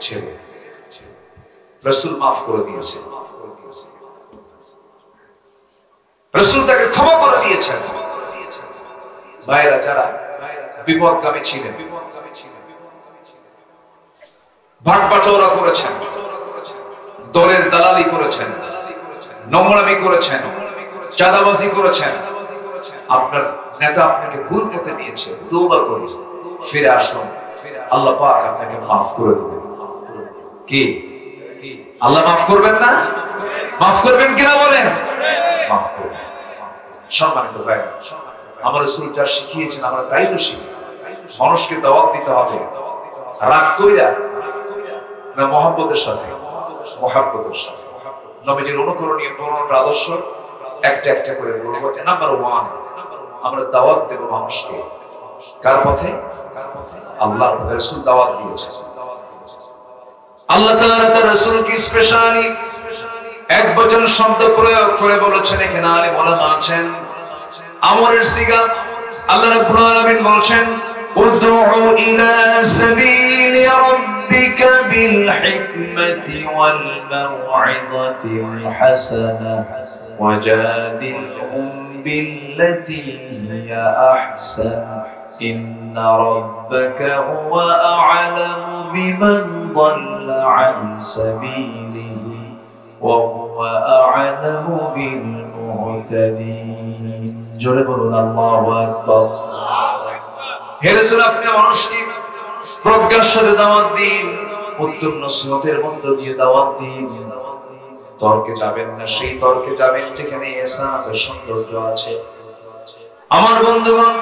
ছেলে। রাসূল মাফ করে দিয়েছে, রাসূল তাকে ক্ষমা করে দিয়েছেন। ভাইরা যারা বিপদগামী ছিলেন, ভাগ বাটোয়ারা করেছেন, দলের দালালি করেছেন, নোংরামি করেছেন, চাঁদাবাজি করেছেন, আপনার নেতা আপনাকে ভুল পথে নিয়েছে, তওবা করুন, ফিরে আসুন, আল্লাহ পাক আপনাকে মাফ করে দেবেন। কি আল্লাহ মাফ করবেন না? মাফ করবেন কিনা বলেন? মাফ করবেন। সম্মানিত ভাই, আমার রাসূল যা শিখিয়েছেন আমরা তাই তো শিখি। মানুষকে দাওয়াত দিতে হবে রাগ কইরা না, মহব্বতের সাথে। মহব্বতের সাথে নবীজির অনুকরণীয় 15টা আদর্শ একটা একটা করে বলবো। নাম্বার 1, আমরা দাওয়াত দেব মানুষকে কার পথে? আল্লাহর পথে। রাসূল দাওয়াত দিয়েছেন। আল্লাহ তাআলা তার রাসূলকে স্পেশালি এক বচন শব্দ প্রয়োগ করে বলেছেন। এখানে আলেম ওলামা আছেন, আমরের সিগা। আল্লাহ রাব্বুল আলামিন বলেছেন, উদউ ইলা সাবিলি রাব্বিকা বিল হিকমাতি ওয়াল মাউইযাতিল হাসানা ওয়াজাদিলহুম বিল্লাতী হিয়া আহসান ইন্না রাব্বাকা হুয়া আ'লামু বিমান দাল্লা আন সাবিলিহি ওয়া হুয়া আ'লামু বিল মুহতাদিন। জোরে বলুন আল্লাহু আকবার। হে রাসূল, আপনি মানুষকে প্রজ্ঞার সাথে দাওয়াত দিন, উত্তম নসিহতের মধ্য দিয়ে দাওয়াত দিন। তর্কে যাবেন না, সেই তর্কে যাবেন যেখানে এহসানের সৌন্দর্য আছে। আমার বন্ধুগণ,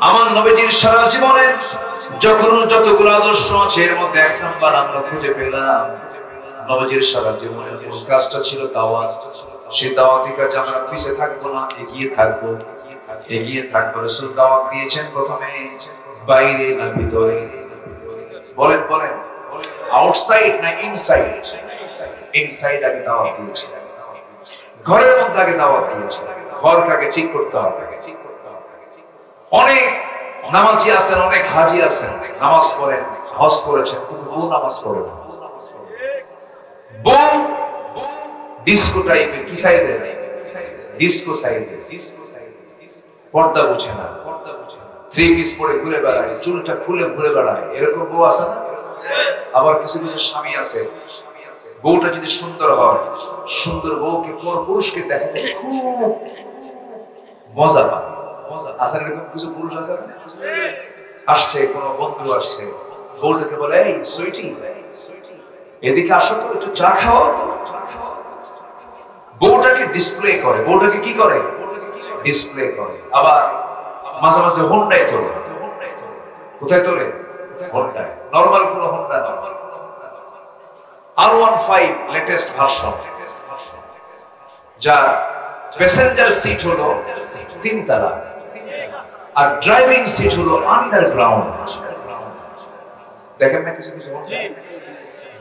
আমার নবীজির সারা জীবনের যতগুলো আদর্শ আছে এর মধ্যে এক নাম্বার আমরা খুঁজে পেলাম। নবীজির সারা জীবনের মূল কাজটা ছিল দাওয়াত। সেই দাওয়াতি কাজে আমরা পিছে থাকবো না, এগিয়ে থাকবো। এগিয়ে থাকবো। রাসূল দাওয়াত দিয়েছেন প্রথমে বাইরে না ভিতরে? বলেন বলেন, আউটসাইড না ইনসাইড? ইনসাইড আগে দাওয়াত দিয়েছেন, ঘরের মধ্যে আগে দাওয়াত দিয়েছেন। ঘরকে আগে ঠিক করতে হবে। অনেক নামাজি আছেন, অনেক হাজি আছেন, নামাজ পড়েন, হজ করেছেন, কিন্তু বউ নামাজ পড়ে না। বউ ডিস্কো টাইপের, কি সাইডের? ডিস্কো সাইডের। পর্দা বুঝে না, 3 পিস পরে ঘুরে বেড়ায়, চুলটা খুলে ঘুরে বেড়ায়, এরকম বউ আছে না? আবার কিছু কিছু স্বামী আছে, বউটা যদি সুন্দর হয়, সুন্দর বউকে পর পুরুষকে দেখাতে খুব মজা পায়। আছে এরকম কিছু পুরুষ আছে না? আসছে কোনো বন্ধু আসছে, বউটাকে বলে, এই সুইটি এদিকে আসো তো, একটু চা খাওয়াও তো। বউটাকে ডিসপ্লে করে। বউটাকে কি করে? ডিসপ্লে করে। আবার মাঝে মাঝে হোন্ডায় তোলে। কোথায় তোলে? হোন্ডায়। নরমাল কোন হোন্ডা না, R15 লেটেস্ট ভার্সন, যার প্যাসেঞ্জার সিট হলো 3 তলা আর ড্রাইভিং সিট হলো আন্ডারগ্রাউন্ড। দেখেন না কিছু কিছু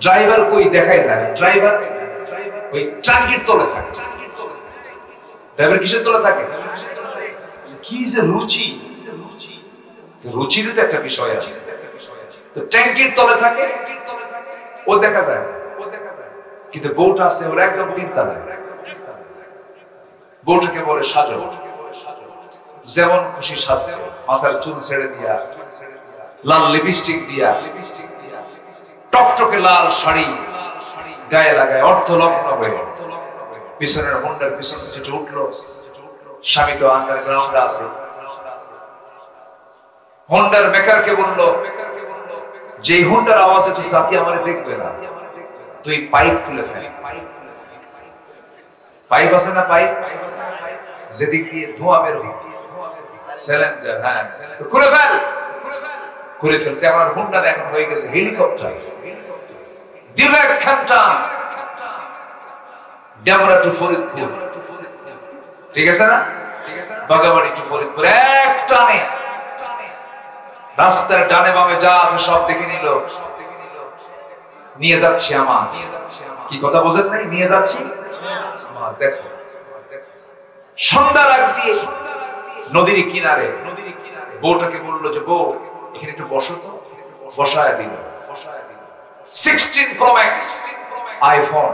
ড্রাইভার কই দেখাই যায় না। ড্রাইভার ওই ট্রাঙ্কির তলে থাকে। ড্রাইভার কিসের তলে থাকে? কি যে রুচি, রুচির তো একটা বিষয় আছে। তো ট্যাঙ্কির তলে থাকে, ও দেখা যায়। কিন্তু বউটা আছে ওর একদম 3 তলায়। বউটাকে বলে সাজো, যেমন খুশি সাজছে, মাথার চুল ছেড়ে দিয়া, লাল লিপস্টিক দিয়া, টকটকে লাল শাড়ি গায়ে লাগায়, অর্ধলগ্ন হয়ে পিছনের হোন্ডার পিছনে সিটে উঠলো। স্বামী তো আন্ডারগ্রাউন্ডে আছে। হোন্ডার মেকারকে বললো, যে হোন্ডার আওয়াজে তুই জাতি আমারে দেখবে না, তুই পাইপ খুলে ফেল। পাইপ আছে না? পাইপ যেদিক দিয়ে ধোঁয়া বের হয়, সিলিন্ডার, হ্যাঁ, খুলে ফেল। খুলে ফেলছে। আমার হোন্ডার এখন হয়ে গেছে হেলিকপ্টার। দিল একখানটা ডেমরা টু ফরিদপুর, ঠিক আছে না? বাগাবাড়ি টু ফরিদপুর এক টানে। রাস্তার ডানে বামে যা আছে সব দেখে নিল। নিয়ে যাচ্ছি আমার, কি কথা বোঝেন নাই? নিয়ে যাচ্ছি দেখো। সন্ধ্যার আগ দিয়ে নদীর কিনারে বউটাকে বললো যে, বউ এখানে একটু বসো তো। বসায় দিল। 16 Pro Max আইফোন,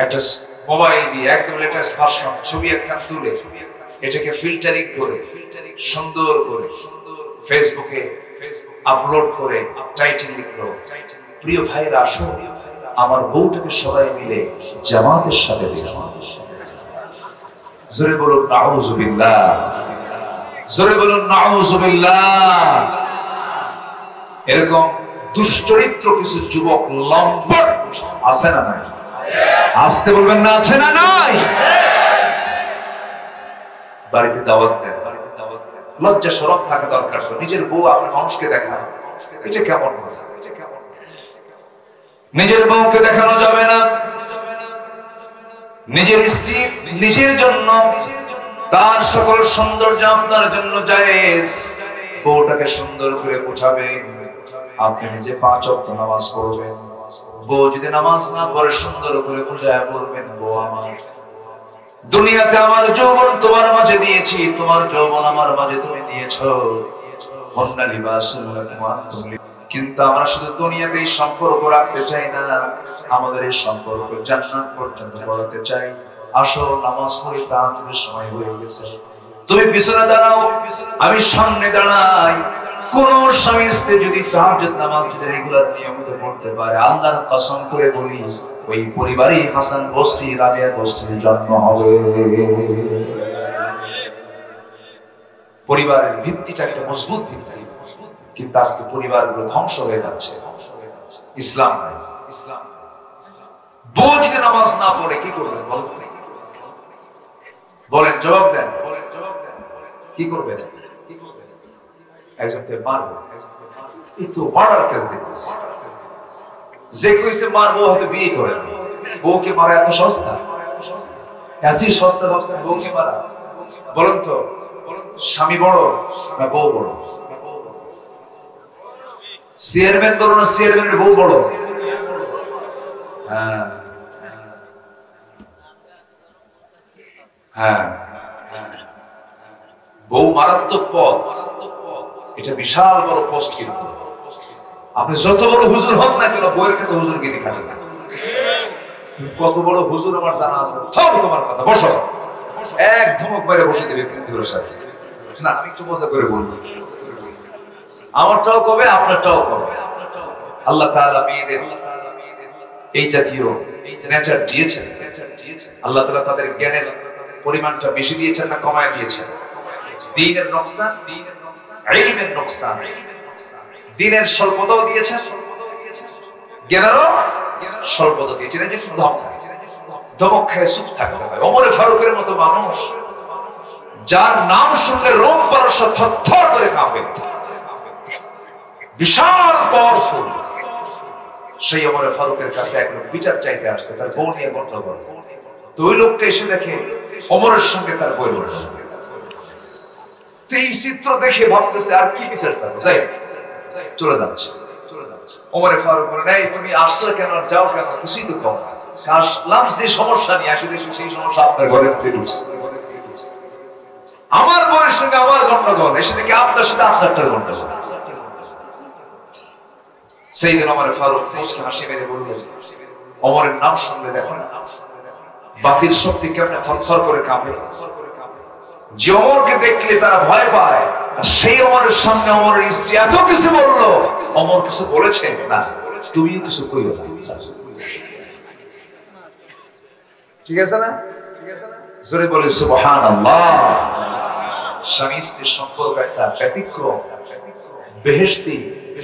একটা মোবাইল দিয়ে একদম লেটেস্ট ভার্সন, ছবি একখান তুলে এটাকে ফিল্টারিং করে সুন্দর করে ফেসবুকে আপলোড করে টাইটেল লিখলো, প্রিয় ভাইরা আসো আমার বউটাকে সবাই মিলে জামাতের সাথে দেখি। জোরে বলুন নাউযুবিল্লাহ, জোরে বলুন নাউযুবিল্লাহ। এরকম দুশ্চরিত্র কিছু যুবক লম্পট আছে না নাই? আসতে বলবেন না, আছে না নাই? বাড়িতে দাওয়াত দেন, লজ্জা শরম থাকা দরকার। নিজের বউ আপনি মানুষকে দেখান, এটা কেমন কথা? নিজের বউকে দেখানো যাবে না। নিজের স্ত্রী নিজের জন্য, তার সকল সৌন্দর্য আপনার জন্য জায়েজ। বউটাকে সুন্দর করে বোঝাবেন। আপনি নিজে 5 ওয়াক্ত নামাজ পড়বেন, বউ যদি নামাজ না পড়ে সুন্দর করে বোঝায় বলবেন, বউ আমার, দুনিয়াতে আমার যৌবন তোমার মাঝে দিয়েছি, তোমার যৌবন আমার মাঝে তুমি দিয়েছো, কিন্তু আমরা শুধু দুনিয়াতেই সম্পর্ক রাখতে চাই না, আমাদের এই সম্পর্ক জান্নাত পর্যন্ত বাড়াতে চাই। আসো নামাজ পড়ি, তাহাজ্জুদের সময় হয়ে গেছে, তুমি পিছনে দাঁড়াও, আমি সামনে দাঁড়াই। কোন স্বামী স্ত্রী যদি তাহাজ্জুদ নামাজ যদি রেগুলার নিয়মিত পড়তে পারে, আল্লাহর কসম করে বলি, ওই পরিবারেই হাসান বসরি, রাবিয়া বসরির জন্ম হবে। পরিবারের ভিত্তিটা একটা মজবুত ভিত্তি, কিন্তু আজকে পরিবারগুলো ধ্বংস হয়ে যাচ্ছে। ইসলাম নাই। বউ যদি নামাজ না পড়ে কি করবে বলেন? জবাব দেন, কি করবে? একজনকে মারবো, কিন্তু মারার কাজ দেখতেছি। যে কইছে মারবো হয়তো বিয়ে করে না। বউকে মারা এত সস্তা, এতই সস্তা ভাবছেন বউকে মারা? বলেন তো, স্বামী বড় না বউ বড়? চেয়ারম্যান বড় না চেয়ারম্যানের বউ বড়? হ্যাঁ হ্যাঁ, বউ মারাত্মক পথ, এটা বিশাল বড় পোস্ট। কিন্তু আপনি যত বড় হুজুর হন না কেন, বউয়ের কাছে হুজুর গিয়ে খাটেন না। কত বড় হুজুর আমার জানা আছে, সব তোমার কথা, বসো। এক ধমক বাইরে বসে দেবে প্রিন্সিপালের সাথে। না, আমি একটু মজা করে বলবো, আমারটাও কবে আপনারটাও কবে। আল্লাহ তাআলা মেয়েদের এই জাতীয় নেচার দিয়েছেন। আল্লাহ তাআলা তাদের জ্ঞানের পরিমাণটা বেশি দিয়েছেন না কমায় দিয়েছেন? দ্বীনের নকশান, ইলমের নকশান, দ্বীনের স্বল্পতাও দিয়েছেন, জ্ঞানেরও স্বল্পতা দিয়েছেন। এই যে ধমক খায় চুপ থাকতে হয়। ওমরে ফারুকের মতো মানুষ, যার নাম শুনলে রোম পারস্য থরথর করে কাঁপে, বিশাল পাওয়ারফুল, সেই ওমরে ফারুকের কাছে এক লোক বিচার চাইতে আসছে, তার বউ নিয়ে গন্ডগোল। তো ওই লোকটা এসে দেখে ওমরের সঙ্গে তার বই লড়ে। এই চিত্র দেখে ভাবতেছে আর কি বিচার চাই, চলে যাচ্ছে। ওমরে ফারুক বলে, নাই তুমি আসছো কেন, যাও কেন, খুশি তো কম, আসলাম যে সমস্যা নিয়ে আসি, সেই সমস্যা আপনার ঘরে ঢুকছে। আমার বউয়ের সঙ্গে আমার গন্ডগোল, এসে দেখে আপনার সাথে আপনারটার গন্ডগোল। সেই দিন ওমরে ফারুক মুচকি হাসি মেরে বললেন, ওমরের নাম শুনলে দেখো না বাতিল শক্তি কেমনে থরথর করে কাঁপে। যে ওমরকে দেখলে তারা ভয় পায়, আর সেই ওমরের সামনে ওমরের স্ত্রী এত কিছু বললো, ওমর কিছু বলেছে না, তুমিও কিছু কইও না। ঠিক আছে না? জোরে বলে সুবহানাল্লাহ। স্বামী স্ত্রীর সম্পর্ক একটা ব্যতিক্রম, বেহেশতি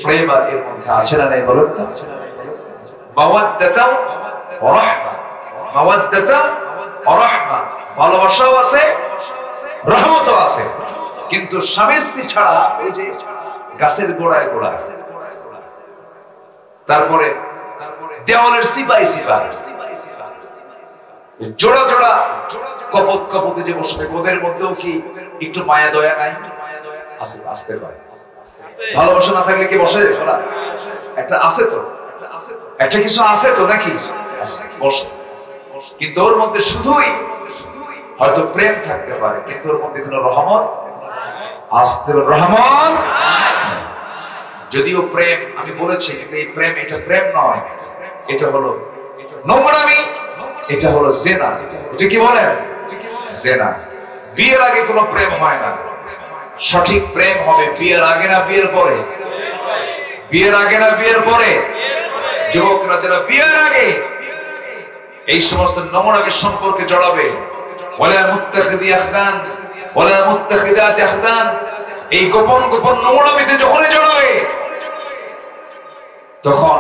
ফ্লেভার এর মধ্যে আছে না নাই বলেন তো? মাওয়াদ্দাতাও ওয়া রাহমা, মাওয়াদ্দাতাও ওয়া রাহমা, ভালোবাসাও আছে, রহমতও আছে। কিন্তু স্বামী স্ত্রী ছাড়া এই যে গাছের গোড়ায় গোড়ায়, তারপরে দেওয়ালের সিপাই সিপাই, জোড়া জোড়া কপত কপতে যে বসে থাকে, ওদের মধ্যেও কি একটু মায়া দয়া নাই? আছে, আসতে পারে। ভালোবাসা না থাকলে কি বসে? একটা আছে তো, একটা কিছু আছে তো নাকি? বসে, কিন্তু ওর মধ্যে শুধুই হয়তো প্রেম থাকতে পারে, কিন্তু ওর মধ্যে কোনো রহমত আসতে, রহমত। যদিও প্রেম আমি বলেছি, কিন্তু এই প্রেম, এটা প্রেম নয়, এটা হলো নোংরামি, এটা হলো জেনা। এটা কি বলেন? জেনা। বিয়ের আগে কোনো প্রেম হয় না, সঠিক প্রেম হবে বিয়ের আগে না বিয়ের পরে? বিয়ের আগে না বিয়ের পরে? যুবকরা যারা বিয়ের আগে এই সমস্ত নমুনাকে সম্পর্কে জড়াবে, ওয়ালা মুত্তাখিদি আখদান ওয়ালা মুত্তাখিদাতি আখদান, এই গোপন গোপন নমুনাবিতে যখনই জড়াবে তখন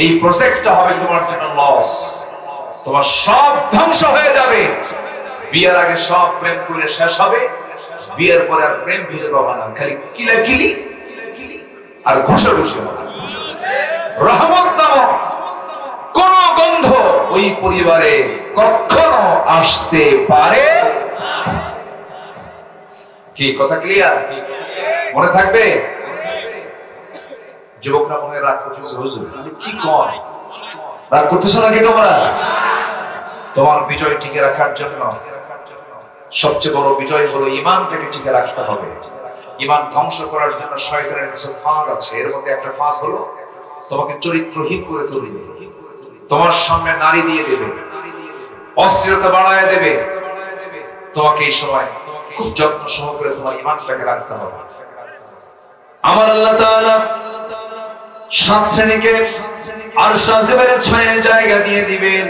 এই প্রজেক্টটা হবে তোমার জন্য লস, তোমার সব ধ্বংস হয়ে যাবে। বিয়ের আগে সব প্রেম করে শেষ হবে, বিয়ের পরে আর প্রেম খুঁজে পাবা না, খালি কিলাকিলি আর ঘুষাঘুষি হবে। রহমত নামক কোন গন্ধ ওই পরিবারে কখনো আসতে পারে কি? কথা ক্লিয়ার? মনে থাকবে? যুবকরা মনে রাগ করতেছে, হুজুর কি কর, রাগ করতেছো নাকি তোমরা? তোমার বিজয় টিকে রাখার জন্য সবচেয়ে বড় বিজয় হলো ঈমানটাকে টিকে রাখতে হবে। ঈমান ধ্বংস করার জন্য শয়তানের কিছু ফাঁদ আছে, এর মধ্যে একটা ফাঁদ হলো তোমাকে চরিত্রহীন করে তুলবে, তোমার সামনে নারী দিয়ে দেবে, অস্থিরতা বাড়ায় দেবে। তোমাকে এই সময় খুব যত্ন সহকারে তোমার ঈমানটাকে রাখতে হবে। আমার আল্লাহ তাআলা 7 শ্রেণীকে আরশ আজিমের ছায়ায় জায়গা দিয়ে দিবেন।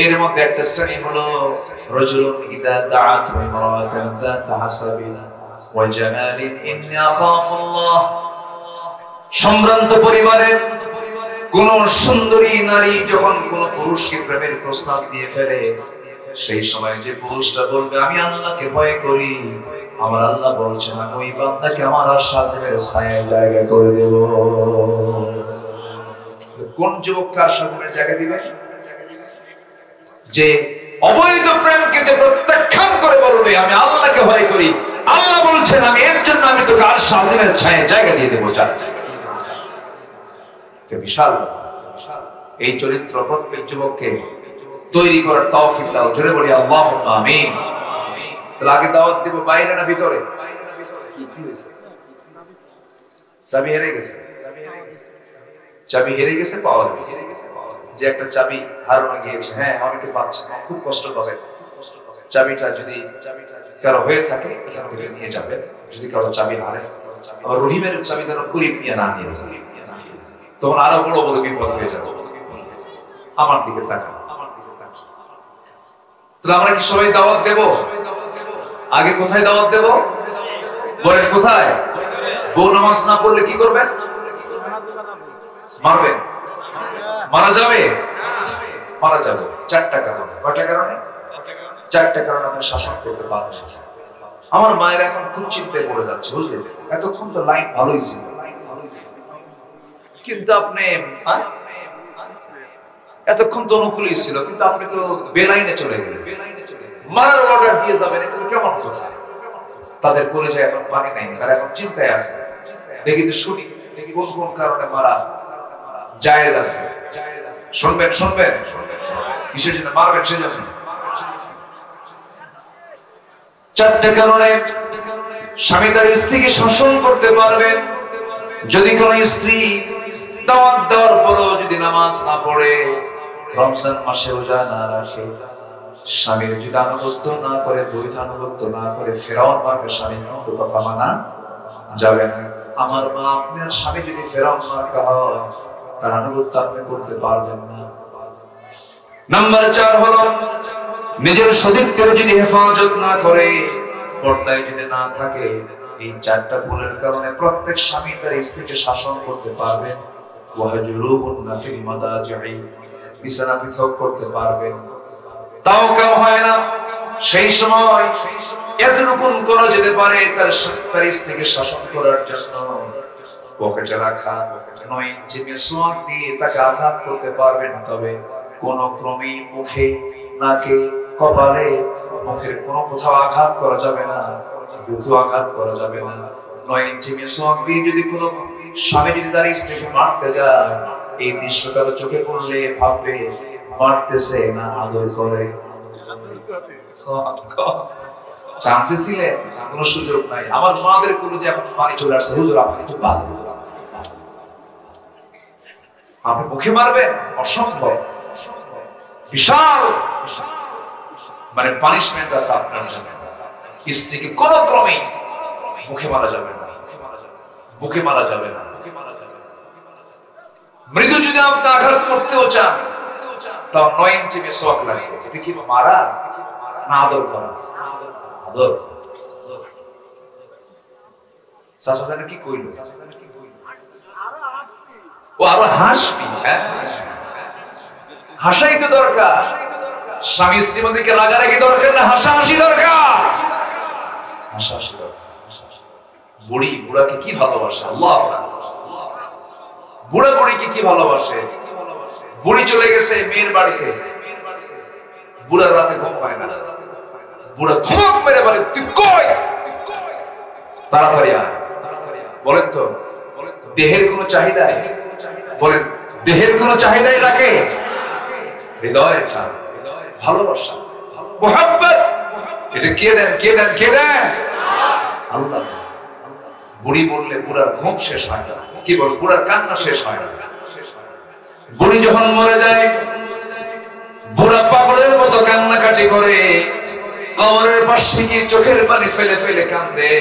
এর মধ্যে একটা শ্রেণী হলো রাজুলুন ইদা দাআত ইমরাতান যাতা হাসাবিন ওয়া জামালিন ইন্নী আখাফুল্লাহ। সম্ভ্রান্ত পরিবারের কোন সুন্দরী নারী যখন কোন পুরুষকে প্রেমের প্রস্তাব দিয়ে ফেলে, সেই সময় যে পুরুষটা বলবে আমি আল্লাহকে ভয় করি, আমার আল্লাহ বলছেন আমি ওই বান্দাকে আমার আরশ আজিমের ছায়ায় জায়গা করে দেব। কোন যুবককে আরশ আজিমের জায়গা দিবে? যে অবৈধ প্রেমকে যে প্রত্যাখ্যান করে বলবে আমি আল্লাহকে ভয় করি, আল্লাহ বলছেন আমি এর জন্য আমি তোকে আরশ আজিমের ছায়ায় জায়গা দিয়ে দেব। বিশাল এই চরিত্র প্রত্যেক যুবককে তৈরি করার তৌফিক দাও। জোরে বলি আল্লাহুম্মা আমিন। তাহলে আগে দাওয়াত দিব বাইরে না ভিতরে? কি হয়েছে? চাবি হেরে গেছে, চাবি হেরে গেছে, পাওয়া গেছে। যে একটা চাবি হারানো গিয়েছে, হ্যাঁ অনেকে পাচ্ছে, খুব কষ্ট পাবে। চাবিটা যদি কারো হয়ে থাকে এখান থেকে নিয়ে যাবে, যদি কারো চাবি হারে। আবার রহিমের চাবি যেন গরিব নিয়ে না নিয়ে যায়, তখন আরো বড় বড় বিপদ হয়ে যাবে। আমার দিকে তাকান। তাহলে আমরা কি সবাই দাওয়াত দেব? আগে কোথায় দাওয়াত দেব? বলেন কোথায়? বউ নামাজ না পড়লে কি করবে? মারবে? মারা যাবে? মারা যাবে। 4টা কারণে। কয়টা কারণে? 4টা কারণে আমরা শাসন করতে পারবো। আমার মায়ের এখন খুব চিন্তায় পড়ে যাচ্ছে, বুঝলেন? এতক্ষণ তো লাইন ভালোই ছিল, কিন্তু আপনি এতক্ষণ তো অনুকূলই ছিল, কিন্তু আপনি তো বেলাইনে চলে গেলেন, মারার অর্ডার দিয়ে যাবেন, এটা কেমন কথা? তাদের কলেজায় এখন পানি নাই, তারা এখন চিন্তায় আছে। দেখি তো শুনি কোন কোন কারণে মারা জায়েজ আছে। শুনবেন শুনবেন কিসের জন্য মারবেন সেজন্য? 4টা কারণে স্বামী তার স্ত্রীকে শাসন করতে পারবেন। যদি কোন স্ত্রী দাওয়াত দেওয়ার পরও যদি নামাজ না পড়ে, রমজান মাসে রোজা না রাখে, স্বামীর যদি আনুগত্য না করে, বৈধ আনুগত্য না করে, ফেরাউন মাকে স্বামীর মতো কথা মানা যাবে না। আমার মা আপনার স্বামী যদি ফেরাউন মার্কা হয়, তার আনুগত্য আপনি করতে পারবেন না। নাম্বার 4 হলো নিজের সতীত্বের যদি হেফাজত না করে, পর্দায় যদি না থাকে। এই 4টা গুণের কারণে প্রত্যেক স্বামী তার স্ত্রীকে শাসন করতে পারবেন। ওয়াহজুরুহুন্না ফিল মাদাজি'i, বিছানা পৃথক করতে পারবেন। তাও কেউ হয় না, সেই সময় এতটুকু করা যেতে পারে তার স্ত্রীকে শাসন করার জন্য। পকেটে রাখা 9 ইঞ্চি মিসওয়াক দিয়ে তাকে আঘাত করতে পারবেন, তবে কোন ক্রমেই মুখে, নাকে, কপালে, মুখের কোনো কোথাও আঘাত করা যাবে না, বুকে আঘাত করা যাবে না। 9 ইঞ্চি মিসওয়াক দিয়ে যদি কোনো স্বামী যদি তার স্ত্রীকে মারতে যায়, এই দৃশ্যটা চোখে পড়লে ভাববে মারতেছে না আদর করে। চান্সে ছিলেন, কোনো সুযোগ নাই। আমার মাদের কোনো যে এখন পানি চলে আসছে, হুজুর আপনি খুব বাজে, আপনি মুখে মারবেন? অসম্ভব। বিশাল মানে পানিশমেন্ট আছে আপনার জন্য। স্ত্রীকে কোন ক্রমে মুখে মারা যাবে না, মুখে মারা যাবে না। মৃদু যদি আপনি আঘাত করতেও চান, তাও 9 ইঞ্চি মেসওয়াক লাগে। এটা কি মারা না আদর করা? আদর। চাচা কি কইল? ও আরো হাসবি। হ্যাঁ, হাসাই তো দরকার। স্বামী স্ত্রীর মধ্যে রাগারাগি দরকার না, হাসাহাসি দরকার। হাসাহাসি দরকার। বুড়ি বুড়াকে কি ভালোবাসে আল্লাহ! বুড়া বুড়িকে কি ভালোবাসে! বুড়ি চলে গেছে মেয়ের বাড়িতে, বুড়ার রাতে ঘুম পায় না। বুড়া ধমক মেরে বলে, তুই কই? তাড়াতাড়ি আয়। বলেন তো, দেহের কোনো চাহিদা? বলেন, দেহের কোনো চাহিদাই রাখে? হৃদয়ের ভালোবাসা, মুহাব্বত, এটা কে দেন? কে দেন? কে দেন? আল্লাহ। বুড়ি বললে বুড়ার ঘুম শেষ হয় না, কি বল, বুড়ার কান্না শেষ হয় না। বুড়ি যখন মরে যায়, বুড়া পাগলের মতো কান্নাকাটি করে, কবরের পাশে গিয়ে চোখের পানি ফেলে ফেলে কান্দে।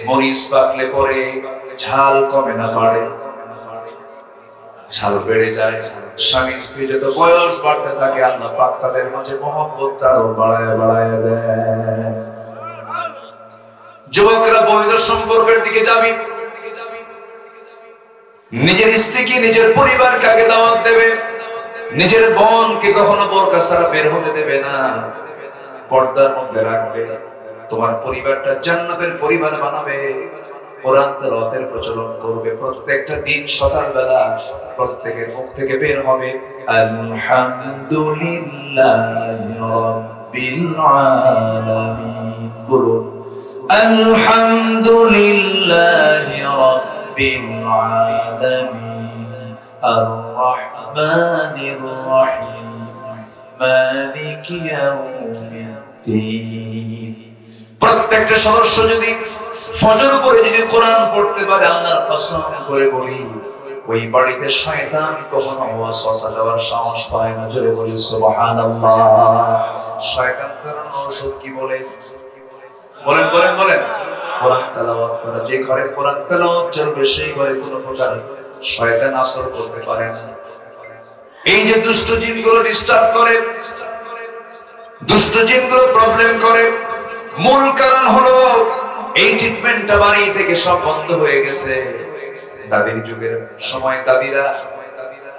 মরিচ পাকলে পরে ঝাল কমে না, বাড়ে। ঝাল বেড়ে যায়। স্বামী স্ত্রী যত বয়স বাড়তে থাকে, আল্লাহ পাক তাদের মাঝে মহব্বত আরো বাড়ায় বাড়ায় দেয়। যুবকরা বৈধ সম্পর্কের দিকে যাবে, নিজের স্ত্রীকে, নিজের পরিবারকে আগে দাওয়াত দেবে। নিজের বোনকে কখনো বোরকা ছাড়া বের হতে দেবে না, পর্দার মধ্যে রাখবে। তোমার পরিবারটা জান্নাতের পরিবার বানাবে। কোরআন তেলাওয়াতের প্রচলন করবে। প্রত্যেকটা দিন সকালবেলা প্রত্যেকের মুখ থেকে বের হবে, আলহামদুলিল্লাহি রাব্বিল আলামিন। বলুন, আলহামদুলিল্লাহি রাব্বিল আলামিন, আর রাহমানির রাহিম, মালিকি ইয়াউমিদ্দিন। প্রত্যেকটা সদস্য যদি ফজর পরে যদি কোরআন পড়তে পারে, আল্লাহর কসম করে বলি, ওই বাড়িতে শয়তান কখনো ওয়াসওয়াসা দেওয়ার সাহস পায় না। জোরে বলি সুবহানাল্লাহ। শয়তান তাড়ানোর ওষুধ কি বলে? বলেন বলেন বলেন। কোরআন তেলাওয়াত করা। যে ঘরে কোরআন তেলাওয়াত চলবে, সেই ঘরে কোনো প্রকার শয়তান আসর করতে পারে না। এই যে দুষ্ট জিনগুলো ডিস্টার্ব করে, দুষ্ট জিনগুলো প্রবলেম করে, মূল কারণ হলো এই ট্রিটমেন্টটা বাড়ি থেকে সব বন্ধ হয়ে গেছে। দাদির যুগের সময় দাদিরা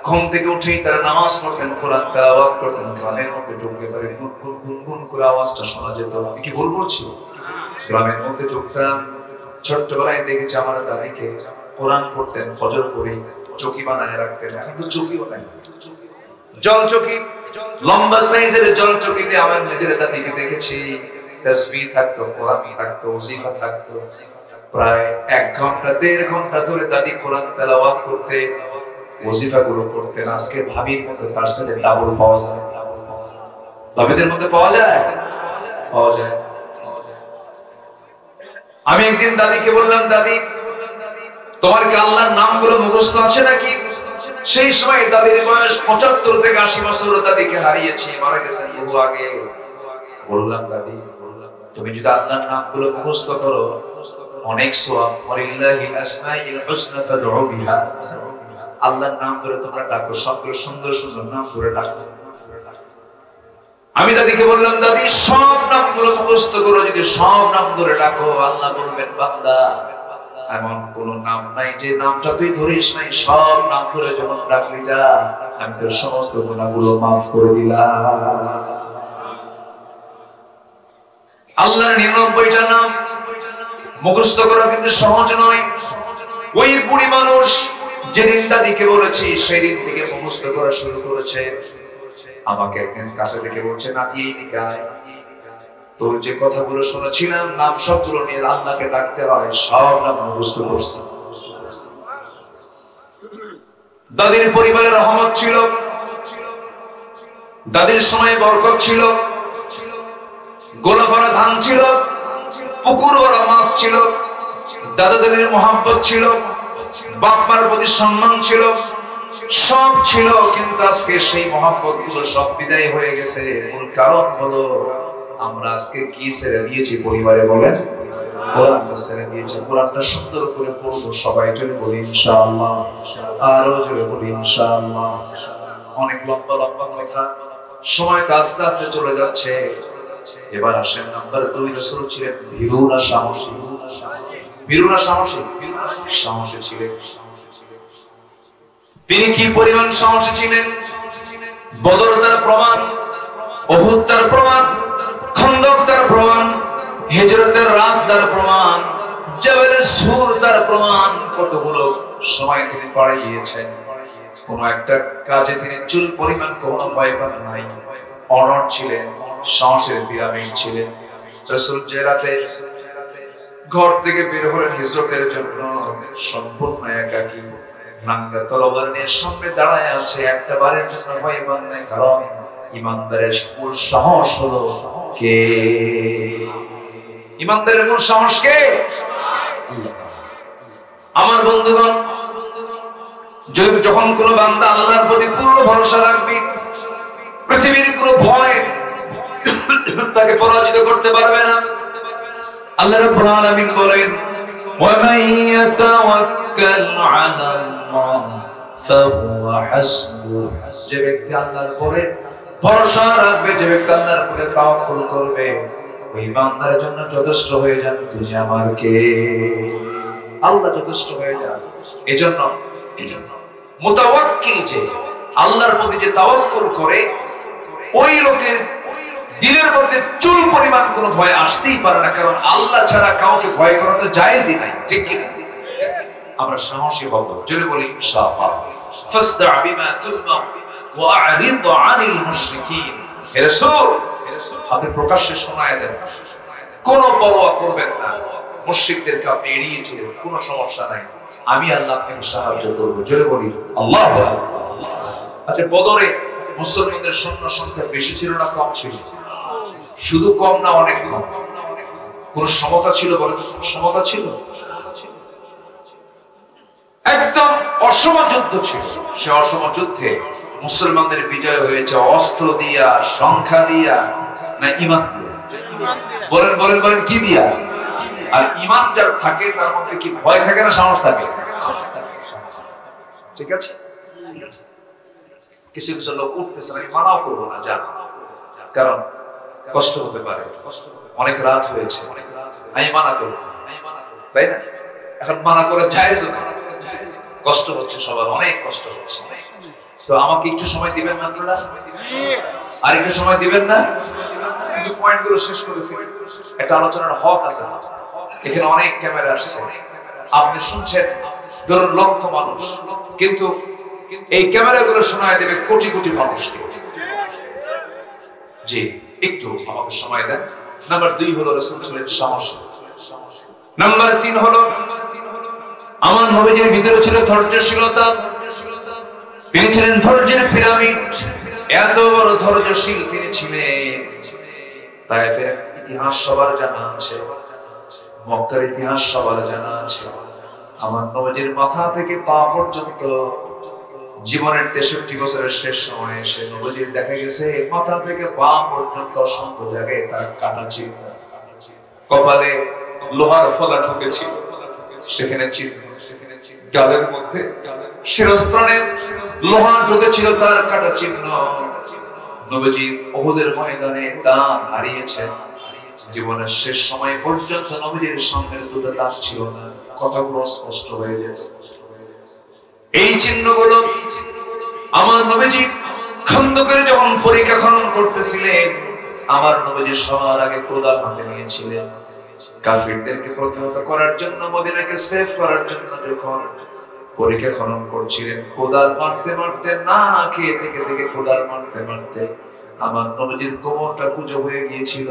ঘুম থেকে উঠেই তারা নামাজ পড়তেন, কোরআন তেলাওয়াত করতেন। গ্রামের মধ্যে ঢুকতে পারে গুনগুন গুনগুন করে আওয়াজটা শোনা যেত। কি ভুল বলছি? গ্রামের মধ্যে ঢুকতাম, ছোট্টবেলায় দেখেছি আমার দাদিকে কোরআন পড়তেন, ফজর করে চৌকি বানায় রাখতেন। এখন তো চৌকিও নাই, জল চৌকি, লম্বা সাইজের জল চৌকিতে আমার নিজের দাদিকে দেখেছি। তাসবিহ থাকতো, কোরআন থাকতো, ওজিফা থাকতো। প্রায় 1 ঘন্টা 1.5 ঘন্টা ধরে দাদি কোরআন তেলাওয়াত করতে, ওজিফা গুলো করতেন। আজকে ভাবির মধ্যে তার সাথে ডাবল পাওয়া যায়। ভাবিদের মধ্যে পাওয়া যায়, পাওয়া যায়। আমি একদিন দাদিকে বললাম, দাদি তোমার কি আল্লাহর নামগুলো মুখস্থ আছে নাকি? সেই সময় দাদির বয়স 75 থেকে 80 বছর। দাদিকে হারিয়েছি, মারা গেছেন বহু আগে। বললাম, দাদি তুমি যদি আল্লাহর নামগুলো মুখস্থ করো, অনেক সওয়াব। ওয়ালিল্লাহিল আসমাউল হুসনা ফাদউ বিহা। আল্লাহর নাম ধরে তোমরা ডাকো, সবগুলো সুন্দর সুন্দর নাম ধরে ডাকো। আমি দাদিকে বললাম, দাদি সব নামগুলো মুখস্থ করো, যদি সব নাম ধরে ডাকো, আল্লাহ বলবেন, বান্দা এমন কোন নাম নাই যে নামটা তুই ধরিস নাই। সব নাম ধরে যখন ডাকলি, যা আমি তোর সমস্ত গুনাহগুলো মাফ করে দিলাম। আল্লাহর 99টা নাম মুখস্থ করা কিন্তু সহজ নয়। ওই বুড়ি মানুষ যেদিন দাদিকে বলেছি, সেই দিন থেকে মুখস্থ করা শুরু করেছে। আমাকে একদিন কাছে থেকে বলছে, নাতি এদিকে আয়, তোর যে কথাগুলো শুনেছিলাম নাম সবগুলো নিয়ে আল্লাহকে ডাকতে হয়, সব নাম মুখস্থ করছি। দাদির পরিবারে রহমত ছিল, দাদির সময় বরকত ছিল, গোলা ভরা ধান ছিল, পুকুর ভরা মাছ ছিল, দাদা দাদির মহব্বত ছিল, বাপ মার প্রতি সম্মান ছিল, সব ছিল। কিন্তু আজকে সেই মহব্বত গুলো সব বিদায় হয়ে গেছে। মূল কারণ হলো আমরা আজকে কি ছেড়ে দিয়েছি পরিবারে? বলেন। কোরআনটা ছেড়ে দিয়েছে। কোরআনটা সুন্দর করে পড়বো সবাই, জোরে বলি ইনশাআল্লাহ, আরো জোরে বলি ইনশাআল্লাহ। অনেক লম্বা লম্বা কথা, সময় আস্তে আস্তে চলে যাচ্ছে। এবার আসেন নাম্বার 2, রাসূল ছিলেন ভীরু না সাহসী? ভীরু না সাহসী? সাহসী ছিলেন। তিনি কি পরিমাণ সাহসী ছিলেন? বদর তার প্রমাণ, উহুদ তার প্রমাণ, খন্দক তার প্রমাণ, হিজরতের রাত তার প্রমাণ, জাবালের সুর তার প্রমাণ। কতগুলো সময় তিনি পাড়ি দিয়েছেন, কোন একটা কাজে তিনি চুল পরিমাণ কোনো ভয় পান নাই। অনড় ছিলেন, সাহসের পিরামিড ছিলেন। রাসূল যে রাতে ঘর থেকে বের হলেন হিজরতের জন্য, সম্পূর্ণ একাকী, নাঙ্গা তলোয়ার নিয়ে সামনে দাঁড়ায় আছে, একটা বারের জন্য ভয় পান নাই। কারণ ইমানদারের মূল সাহস হলো কে? ইমানদারের মূল সাহস কে? আমার বন্ধুগণ, যখন কোন বান্দা আল্লাহর প্রতি পূর্ণ ভরসা রাখবে, পৃথিবীর কোন ভয় তাকে পরাজিত করতে পারবে না। আল্লাহ রাব্বুল আলামিন বলেন, ওয়া মান ইয়াতাওয়াক্কাল আলাল্লাহ ফাহুয়া হাসবুহ। যে ব্যক্তি আল্লাহর উপরে ভরসা রাখবে, যে ব্যক্তি আল্লাহর উপরে তাওয়াক্কুল করবে, ওই বান্দার জন্য যথেষ্ট হয়ে যান তুমি আমার কে? আল্লাহ যথেষ্ট হয়ে যান। এজন্য মুতাওয়াক্কিল, যে আল্লাহর প্রতি যে তাওয়াক্কুল করে, ওই লোকের দিলের মধ্যে চুল পরিমাণ কোনো ভয় আসতেই পারে না। কারণ আল্লাহ ছাড়া কাউকে ভয় করা তো জায়েজই নাই, ঠিক কি না? আমরা সাহসী হব, জোরে বলি ইনশাআল্লাহ। ফাসদা বিমা তুসমা ওয়া আ'রিদ আনিল মুশরিকিন। হে রাসূল, আপনি প্রকাশ্যে শোনায় দেন, কোনো পরোয়া করবেন না, মুশরিকদেরকে আপনি এড়িয়ে চলুন, কোনো সমস্যা নাই, আমি আল্লাহ আপনাকে সাহায্য করব। জোরে বলি আল্লাহু আকবার। আচ্ছা, বদরে মুসলমানদের সৈন্য সংখ্যা বেশি ছিল না কম ছিল? শুধু কম না, অনেক কম। কোন সমতা ছিল? বলে সমতা ছিল? একদম অসম যুদ্ধ ছিল। সে অসম যুদ্ধে মুসলমানদের বিজয় হয়েছে অস্ত্র দিয়া, সংখ্যা দিয়া, না ঈমান দিয়া? বলেন বলেন বলেন, কি দিয়া? আর ঈমান যার থাকে তার মধ্যে কি ভয় থাকে না সাহস থাকে? ঠিক আছে। কিছু কিছু লোক উঠতেছে, আমি মানাও করবো না, যান, কারণ কষ্ট হতে পারে, অনেক রাত হয়েছে, আমি মানা করবো, তাই না? এখন মানা করে জায়েজ না, কষ্ট হচ্ছে, সবার অনেক কষ্ট হচ্ছে। তো আমাকে একটু সময় দিবেন না আপনারা? আর একটু সময় দিবেন না? কিন্তু পয়েন্টগুলো শেষ করে ফেলি। একটা আলোচনার হক আছে, এখানে অনেক ক্যামেরা আসছে, আপনি শুনছেন, ধরুন লক্ষ মানুষ, কিন্তু এই ক্যামেরাগুলো শোনায় দেবে কোটি কোটি মানুষকে। জি, একটু আমাকে সময় দেন। নাম্বার 2 হলো রাসূল ছিলেন সাহসী। নাম্বার 3 হলো আমার নবীজির ভিতরে ছিল ধৈর্যশীলতা। তিনি ছিলেন ধৈর্যের পিরামিড, এত বড় ধৈর্যশীল তিনি ছিলেন। তায়েফের ইতিহাস সবার জানা আছে, মক্কার ইতিহাস সবার জানা আছে। আমার নবীজির মাথা থেকে পা পর্যন্ত জীবনের 63 বছরের শেষ সময়ে এসে নবীজির দেখা গেছে মাথা থেকে পা পর্যন্ত অসংখ্য জায়গায় তার কাটা চিহ্ন, কপালে লোহার ফলা ঠুকেছিল, সেখানে চিহ্ন, গালের মধ্যে শিরস্ত্রাণে লোহা ঢুকেছিল, তার কাটা চিহ্ন। নবীজি উহুদের ময়দানে দাঁত হারিয়েছেন। জীবনের শেষ সময় পর্যন্ত নবীজির সামনের দুটো দাঁত ছিল না, কথাগুলো স্পষ্ট হয়ে যেত। এই চিহ্নগুলো আমার নবীজি খন্দকের যখন পরীক্ষা খনন করতেছিলেন, আমার নবীজি সবার আগে কোদাল হাতে নিয়েছিলেন। কাফিরদেরকে প্রতিহত করার জন্য, মদিনাকে সেভ করার জন্য যখন পরীক্ষা খনন করছিলেন, কোদাল মারতে মারতে, না খেয়ে থেকে থেকে কোদাল মারতে মারতে আমার নবীজির কোমরটা কুঁজো হয়ে গিয়েছিল,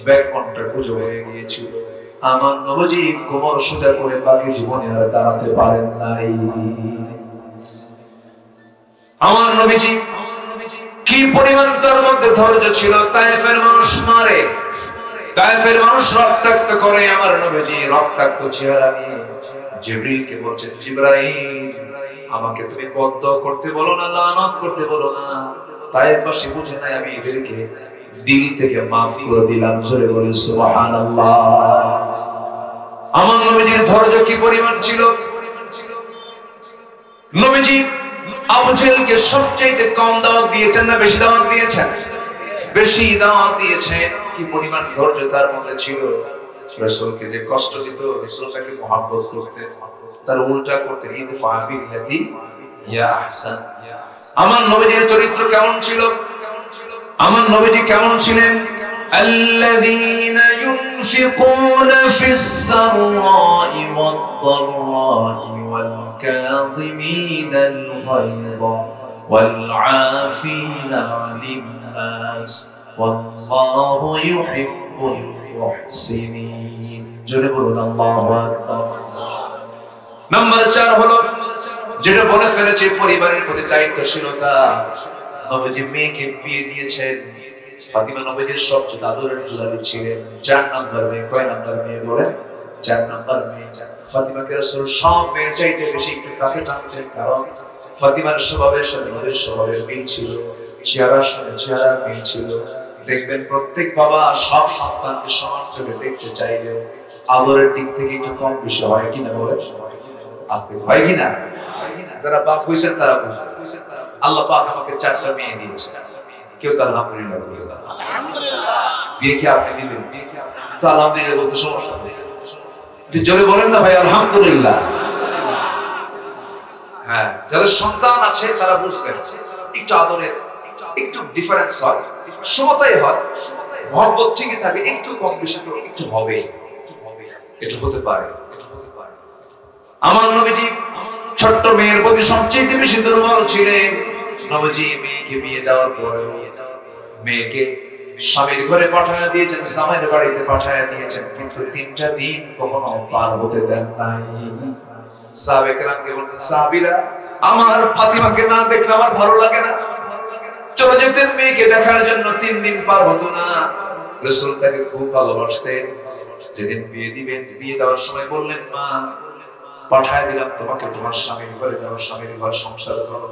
ব্যাকবোনটা কুঁজো হয়ে গিয়েছিল। আমার নবীজি কোমর সোজা করে বাকি জীবনে আর দাঁড়াতে পারেন নাই। আমার নবীজি কি পরিমাণ তার মধ্যে ধৈর্য ছিল। তায়েফের মানুষ মারে, তায়েফের মানুষ রক্তাক্ত করে, আমার নবীজি রক্তাক্ত চেহারা নিয়ে জিবরিলকে বলছেন, জিবরাইল, আমাকে তুমি বদদোয়া করতে বলো না, লানত করতে বলো না। তায়েফবাসী বুঝে নাই আমি এদেরকে দিল থেকে মাফ করে দিলাম। জোরে বলে সুবহানাল্লাহ। আমার নবীজির ধৈর্য কি পরিমাণ ছিল! নবীজি আবু জেহেলকে সবচেয়ে কম দাওয়াত দিয়েছেন না বেশি দাওয়াত দিয়েছেন? বেশি দাওয়াত দিয়েছেন। কি পরিমাণ ধৈর্য তার মধ্যে ছিল! রাসূলকে যে কষ্ট দিত, রাসূলকে মহব্বত করতেন, তার উল্টা করতেন। ইদফা বিল্লাতি ইয়া আহসান। আমার নবীজির চরিত্র কেমন ছিল? আমার নবীজি কেমন ছিলেন? আল্লাযীনা ইউনফিকুনা ফিস সাররাই ওয়াদ দাররাই ওয়াল কাযিমিনাল গায়যা ওয়াল আফিনা আনিন নাস ওয়াল্লাহু ইউহিব্বুল মুহসিনিন। জোরে বলুন আল্লাহু আকবার। নাম্বার 4 হলো যেটা বলে ফেলেছে পরিবারের প্রতি দায়িত্বশীলতা। নবীজি মেয়েকে বিয়ে দিয়েছেন। ফাতিমা নবীজির সবচেয়ে আদরের দুলালি ছিলেন। 4 নাম্বার মেয়ে। কয় নাম্বার মেয়ে বলেন? 4 নাম্বার মেয়ে। ফাতিমাকে রাসূল সব মেয়ের চাইতে বেশি একটু কাছে টানতেন, কারণ ফাতিমার স্বভাবের সাথে নবীর স্বভাবের মিল ছিল, চেহারার সাথে চেহারার মিল ছিল। দেখবেন প্রত্যেক বাবা সব সন্তানকে সমান চোখে দেখতে চাইলেও আদরের দিক থেকে একটু কম বেশি হয় কিনা বলেন? আজকে হয় কিনা? যারা বাপ হইছেন তারা বুঝেন। আল্লাহ পাক আমাকে 4টা মেয়ে দিয়েছে। কেউ তো আলহামদুলিল্লাহ বলে। আলহামদুলিল্লাহ। বিয়ে কি আপনি দিলেন? তো আলহামদুলিল্লাহ বলতে সমস্যা নেই। জোরে বলেন না ভাই আলহামদুলিল্লাহ। হ্যাঁ, যাদের সন্তান আছে তারা বুঝবেন একটু আদরের একটু ডিফারেন্স হয়, সমতাই হয়, মহব্বত ঠিকই থাকে, একটু কম বেশি তো একটু হবে, এটা হতে পারে। আমার নবীজি ছোট্ট মেয়ের প্রতি সবচেয়ে বেশি দুর্বল ছিলেন। নবীজি মেয়েকে বিয়ে দেওয়ার পরে মেয়েকে স্বামীর ঘরে পাঠিয়ে দিয়েছেন, জামাইয়ের বাড়িতে পাঠিয়ে দিয়েছেন, কিন্তু 3টা দিন কখনো পার হতে দেন নাই। সাহাবে কেরামকে বলতেন, সাহাবীরা আমার ফাতিমাকে না দেখলে আমার ভালো লাগে না। চলে যেতেন মেয়েকে দেখার জন্য, 3 দিন পার হতো না। রাসূল তাকে খুব ভালোবাসতেন। যেদিন বিয়ে দিবেন, বিয়ে দেওয়ার সময় বললেন, মা পাঠায় দিলাম তোমাকে তোমার স্বামীর ঘরে যাও, স্বামীর ঘর সংসার করো।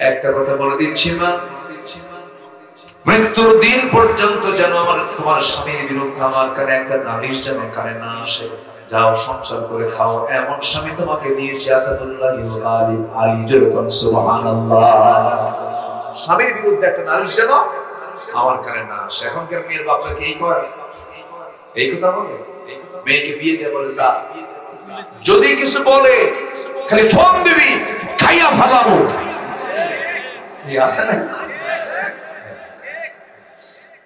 একটা কথা বলে দিচ্ছি মা, মৃত্যুর দিন পর্যন্ত যেন আমার তোমার স্বামীর বিরুদ্ধে আমার কানে একটা নালিশ যেন কানে না আসে। যাও সংসার করে খাও, এমন স্বামী তোমাকে দিয়েছি। আসাদুল্লাহ আলী আলী যেরকম সুবহানাল্লাহ। স্বামীর বিরুদ্ধে একটা নালিশ যেন আমার কানে না আসে। এখনকার মেয়ের বাপরা কি এই করে? এই কথা বলে মেয়েকে বিয়ে দিয়ে বলে, যা যদি কিছু বলে খালি ফোন দিবি, খাইয়া ফেলাবো। কি আছে না?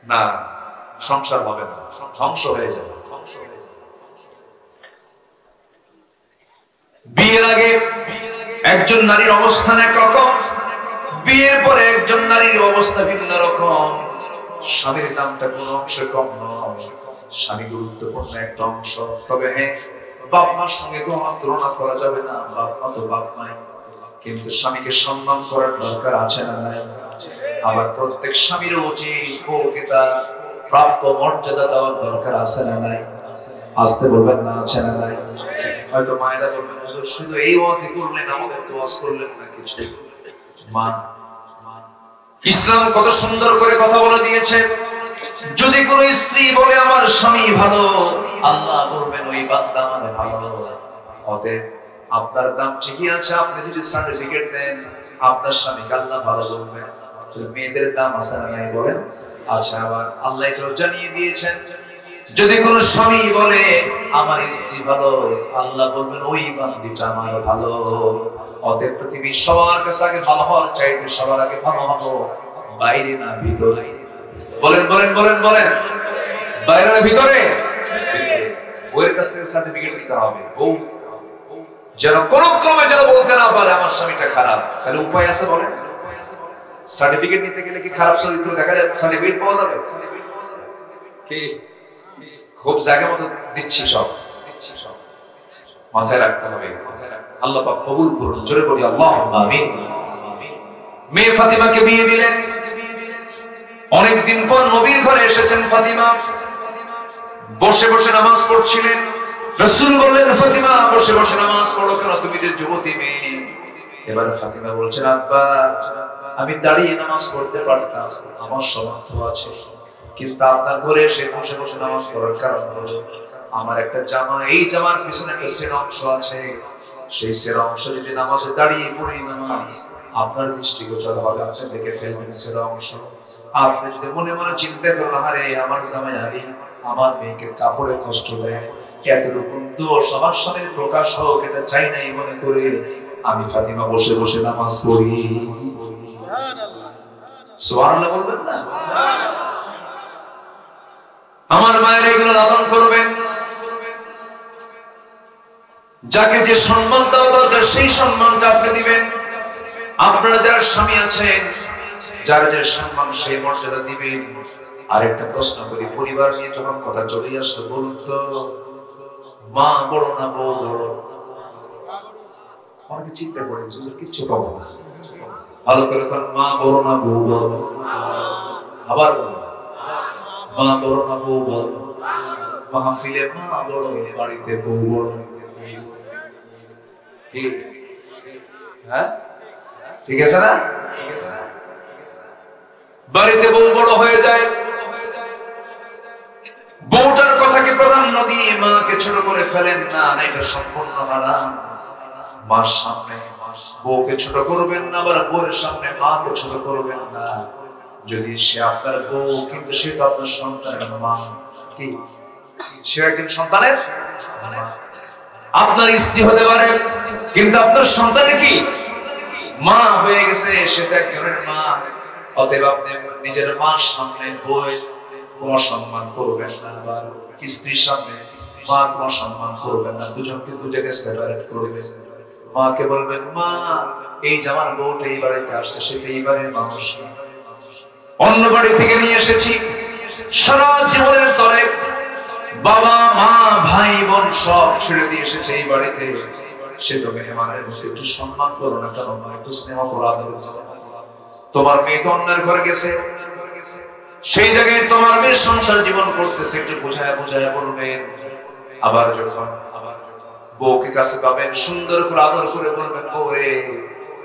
না, সংসার হবে না, ধ্বংস হয়ে যাবে। বিয়ের আগে একজন নারীর অবস্থান একরকম, বিয়ের পরে একজন নারীর অবস্থা ভিন্ন রকম। স্বামীর দামটা কোন অংশে কম নয়, স্বামী গুরুত্বপূর্ণ একটা অংশ। তবে হ্যাঁ, বাপ মার সঙ্গে কোনো তুলনা করা যাবে না। বাপ মা তো বাপ মাই, কিন্তু স্বামীকে সম্মান করার দরকার আছে না নাই? আবার প্রত্যেক স্বামীর উচিত বউকে তার প্রাপ্য মর্যাদা দেওয়ার দরকার আছে না নাই? আসতে বলবেন না, আছে না নাই? হয়তো মায়েরা বলবেন, হুজুর শুধু এই ওয়াজই করলেন, আমাদের তো ওয়াজ করলেন না কিছু। মা, ইসলাম কত সুন্দর করে কথা বলে দিয়েছে। যদি কোন স্ত্রী বলে আমার স্বামী ভালো, আল্লাহ বলবেন ওই বান্দা আমার ভালো। অতএব আপনার দাম ঠিকই আছে। আপনি যদি সার্টিফিকেট দেন, আপনার স্বামীকে আল্লাহ ভালো বলবেন। মেয়েদের দাম আছে না নাই বলেন? আচ্ছা, আবার আল্লাহ এটাও জানিয়ে দিয়েছেন, যদি কোন স্বামী বলে আমার স্ত্রী ভালো, আল্লাহ বলবেন ওই বান্দিটা আমার ভালো। অতএব পৃথিবীর সবার কাছে আগে ভালো হওয়ার চাইতে সবার আগে ভালো হবো, বাইরে না ভিতরে। বলেন বলেন বলেন বলেন, বাইরে না ভিতরে? বউয়ের কাছ থেকে সার্টিফিকেট নিতে হবে। বউ যেন কোন ক্রমে যেন বলতে না পারে আমার স্বামীটা খারাপ। তাহলে উপায় আছে বলেন? সার্টিফিকেট নিতে গেলে কি খারাপ চরিত্র দেখা যায় সার্টিফিকেট পাওয়া যাবে? কি খুব জায়গা মতো দিচ্ছি, সব মাথায় রাখতে হবে। আল্লাহ পাক কবুল করুন। জোরে বলি আল্লাহুম্মা আমিন। মেয়ে ফাতিমাকে বিয়ে দিলেন। অনেকদিন পর নবীর ঘরে এসেছেন ফাতিমা। বসে বসে নামাজ পড়ছিলেন। রাসূল বললেন, ফাতিমা বসে বসে নামাজ পড়ো কেন? তুমি যে যুবতী মেয়ে। এবার ফাতিমা বলছেন, আব্বা আমি দাঁড়িয়ে নামাজ পড়তে পারতাম, আমার সামর্থ্য আছে, কিন্তু আপনার ঘরে এসে বসে বসে নামাজ পড়ার কারণ হলো আমার একটা জামা, এই জামার পিছনে একটা সেরা অংশ আছে, সেই সেরা অংশ যদি নামাজে দাঁড়িয়ে পড়ি নামাজ আপনার দৃষ্টিগোচর হবে, আপনি দেখে ফেলবেন সেরা অংশ। আপনি যদি মনে মনে চিন্তা করেন আরে আমার জামাই আলী আমার মেয়েকে কাপড়ে কষ্ট দেয়, এতটুকু দোষ আমার সামনে প্রকাশ হোক এটা চাই নাই মনে করে আমি ফাতিমা বসে বসে নামাজ পড়ি। সুবহানাল্লাহ বলবেন না? আমার মায়ের এগুলো লালন করবেন, যাকে যে সম্মান দেওয়া দরকার সেই সম্মানটা আপনি দিবেন। আপনারা যারা স্বামী আছেন যারা যে সম্মান সেই মর্যাদা দিবেন। আরেকটা প্রশ্ন করি, পরিবার নিয়ে যখন কথা চলে আসলো বলুন তো মা বড় না বউ বড়? অনেকে চিন্তা করেন কিচ্ছু পাবো না, ভালো করে মা বড় না বউ বড়? আবার মা বড় না বউ বড়? মাহফিলে মা বড়, বাড়িতে বউ বড়। ঠিক আছে না? বাড়িতে বউ বড় হয়ে যায়, বউটার কথাকে প্রাধান্য দিয়ে মাকে ছোট করে ফেলেন না, এটা সম্পূর্ণ হারাম। মার সামনে বউকে ছোট করবেন না, আবার বউয়ের সামনে মাকে ছোট করবেন না। যদি সে আপনার বউ কিন্তু সে তো আপনার সন্তানের মা, কি সে একজন সন্তানের আপনার স্ত্রী হতে পারে কিন্তু আপনার সন্তান কি মা হয়ে গেছে, সেটা একজনের মা। অতএব আপনি নিজের মার সামনে বউয়ের কোনো সম্মান করবেন না, আবার স্ত্রীর সামনে মার কোনো সম্মান করবেন না, দুজনকে দু জায়গায় সেপারেট করবেন। মাকে বলবেন মা এই যে আমার বউটা এই বাড়িতে আসছে সেটা এই বাড়ির মানুষ, অন্য বাড়ি থেকে নিয়ে এসেছি, সারা জীবনের তরে বাবা মা ভাই বোন সব ছেড়ে দিয়ে এসেছে এই বাড়িতে, সে তো মেহমানের মতো একটু সম্মান করো না, কারণ একটু স্নেহ করো, আদর করো। তোমার মেয়ে তো অন্যের ঘরে গেছে, সেই জায়গায় তোমার মেয়ে সংসার জীবন করতেছে, একটু বোঝায় বোঝায় বলবেন। আবার যখন বউকে কাছে পাবেন সুন্দর করে আদর করে বলবেন বউ রে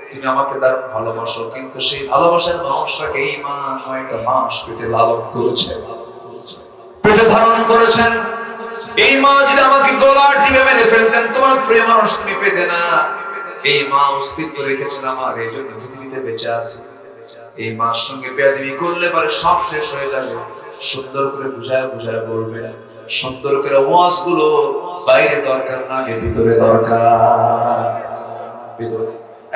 তুমি আমাকে দারুণ ভালোবাসো, কিন্তু সেই ভালোবাসার মানুষটাকে এই মা 9টা মাস পেটে লালন করেছে, পেটে ধারণ করেছেন। এই মা যদি আমাকে গলার টিপে মেরে ফেলতেন তোমার প্রিয় মানুষ তুমি পেতে না। এই মা অস্তিত্ব রেখেছেন আমার, এই জন্য পৃথিবীতে বেঁচে আছে। এই মার সঙ্গে বেয়াদবি করলে পরে সব শেষ হয়ে যাবে। সুন্দর করে বুঝায় বুঝায় বলবেন, সুন্দর করে ওয়াজ গুলো বাইরে দরকার না, ভিতরে দরকার। ভিতরে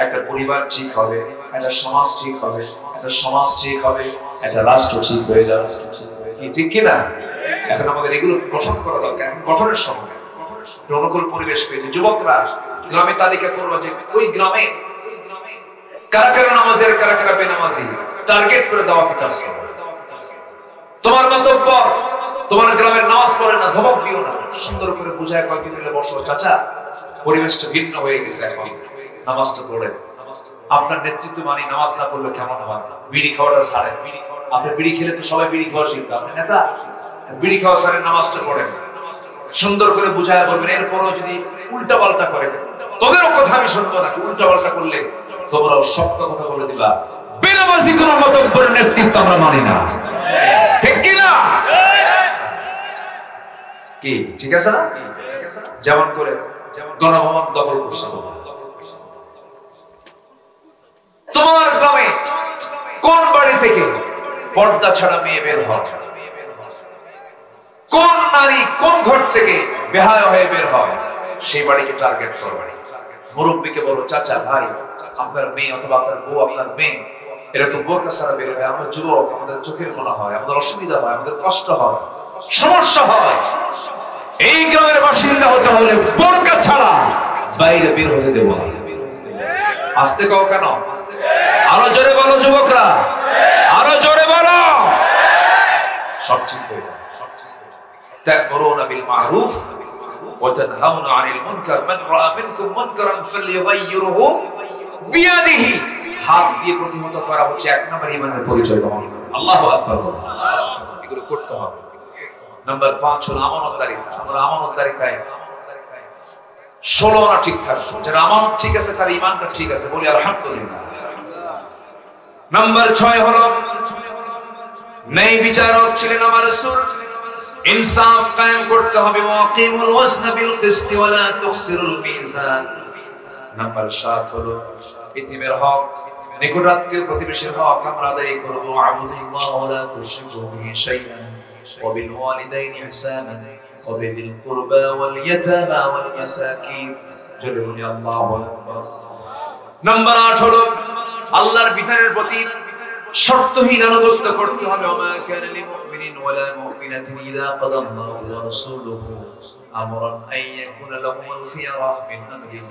একটা পরিবার ঠিক হবে, একটা সমাজ ঠিক হবে, একটা সমাজ ঠিক হবে, একটা রাষ্ট্র ঠিক হয়ে যাবে, ঠিক কিনা? এখন আমাদের এগুলো গঠন করা দরকার। এখন গঠনের সময় অনুকূল পরিবেশ পেয়েছে, যুবকরা গ্রামে তালিকা করবো যে ওই গ্রামে কারা কারা নামাজের কারা কারা বেনামাজি, টার্গেট করে দাওয়াতি কাজ করো। তোমার মন্তব্য তোমার গ্রামের নামাজ পড়ে না ধমক দিও না, সুন্দর করে বুঝায় কয়েকদিন মিলে বসো, চাচা পরিবেশটা ভিন্ন হয়ে গেছে, এখন নামাজটা পড়ে। আপনার নেতৃত্ব মানি নামাজ না পড়লে কেমন হয়? বিড়ি খাওয়াটা ছাড়ে, আপনি বিড়ি খেলে তো সবাই বিড়ি খাওয়া শিখবে, আপনি নেতা বিড়ি খাওয়া ছাড়েন, নামাজটা পড়েন। সুন্দর করে বুঝায় বলবেন। এরপরও যদি উল্টা পাল্টা করে তোদেরও কথা আমি শুনবো না, উল্টা পাল্টা করলে তোমরাও শক্ত কথা বলে দিবা। বেনামাজি কোন মতব্যের নেতৃত্ব আমরা মানি না, ঠিক কিনা? কি ঠিক আছে না? যেমন করে গণভবন দখল করছে, তোমার গ্রামে কোন বাড়ি থেকে পর্দা ছাড়া মেয়ে বের হয়, কোন নারী কোন ঘর থেকে বেহায়া হয়ে বের হয়, সেই বাড়িকে টার্গেট করো। মুরব্বীকে বলো চাচা ভাই আপনার মেয়ে অথবা আপনার বউ আপনার মেয়ে এরকম বোরকা ছাড়া বের হয়, আমরা যুবক, আমাদের চোখের কোনা হয়, আমাদের অসুবিধা হয়, আমাদের কষ্ট হয়, সমস্যা হয়। এই গ্রামের বাসিন্দা হতে হলে বোরকা ছাড়া বাইরে বের হতে দেব না। আসতে কও কেন? আরো জোরে বলো যুবকরা, আরো জোরে বলো। সব ঠিক হয়ে যাবে। تأمرون بالمعروف وتنهون عن المنكر من رأى منكم منكرا فليغيره بيده। হাত দিয়ে প্রতিহত করা হচ্ছে 1 নম্বর ঈমানের পরিচয় বহন করে। আল্লাহু আকবার, এগুলো করতে হবে। নাম্বার 5 হলো আমানতদারিতা। আমরা আমানতদারিতায় 16 আনা ঠিক থাকবো। যারা আমানত ঠিক আছে তার ঈমানটা ঠিক আছে, বলি আলহামদুলিল্লাহ। নাম্বার 6 হলো ন্যায় বিচারক ছিলেন আমার রাসূল। ইনসাফ কায়েম করতে হবে, ওয়াকিমুল ওয়াজনা বিল কিসত ওয়া লা তুখসিরুল মিজান। নাম্বার 7 হলো ইতিমের হক, নিকটাত্মীয় প্রতিবেশীর হক আমরা আদায় করব। আবুদুল্লাহ ওয়া লা তুশরিকু বিহি শাইআন ওয়া বিল ওয়ালিদাইনি ইহসানান ওয়া বিল কুরবা ওয়াল ইয়াতামা ওয়াল মাসাকিন। জোরে বলি আল্লাহু আকবার। নাম্বার 8 হলো আল্লাহর বিধানের প্রতি শর্তহীন আনুগত্য করতে হবে। ওয়া মা কানা লিল মুমিনিন ওয়া লা মুমিনাতিন ইযা কাদা আল্লাহু ওয়া রাসূলুহু আমরান আন ইয়াকুনা লাহুমুল খিয়রা মিন আমরিহিম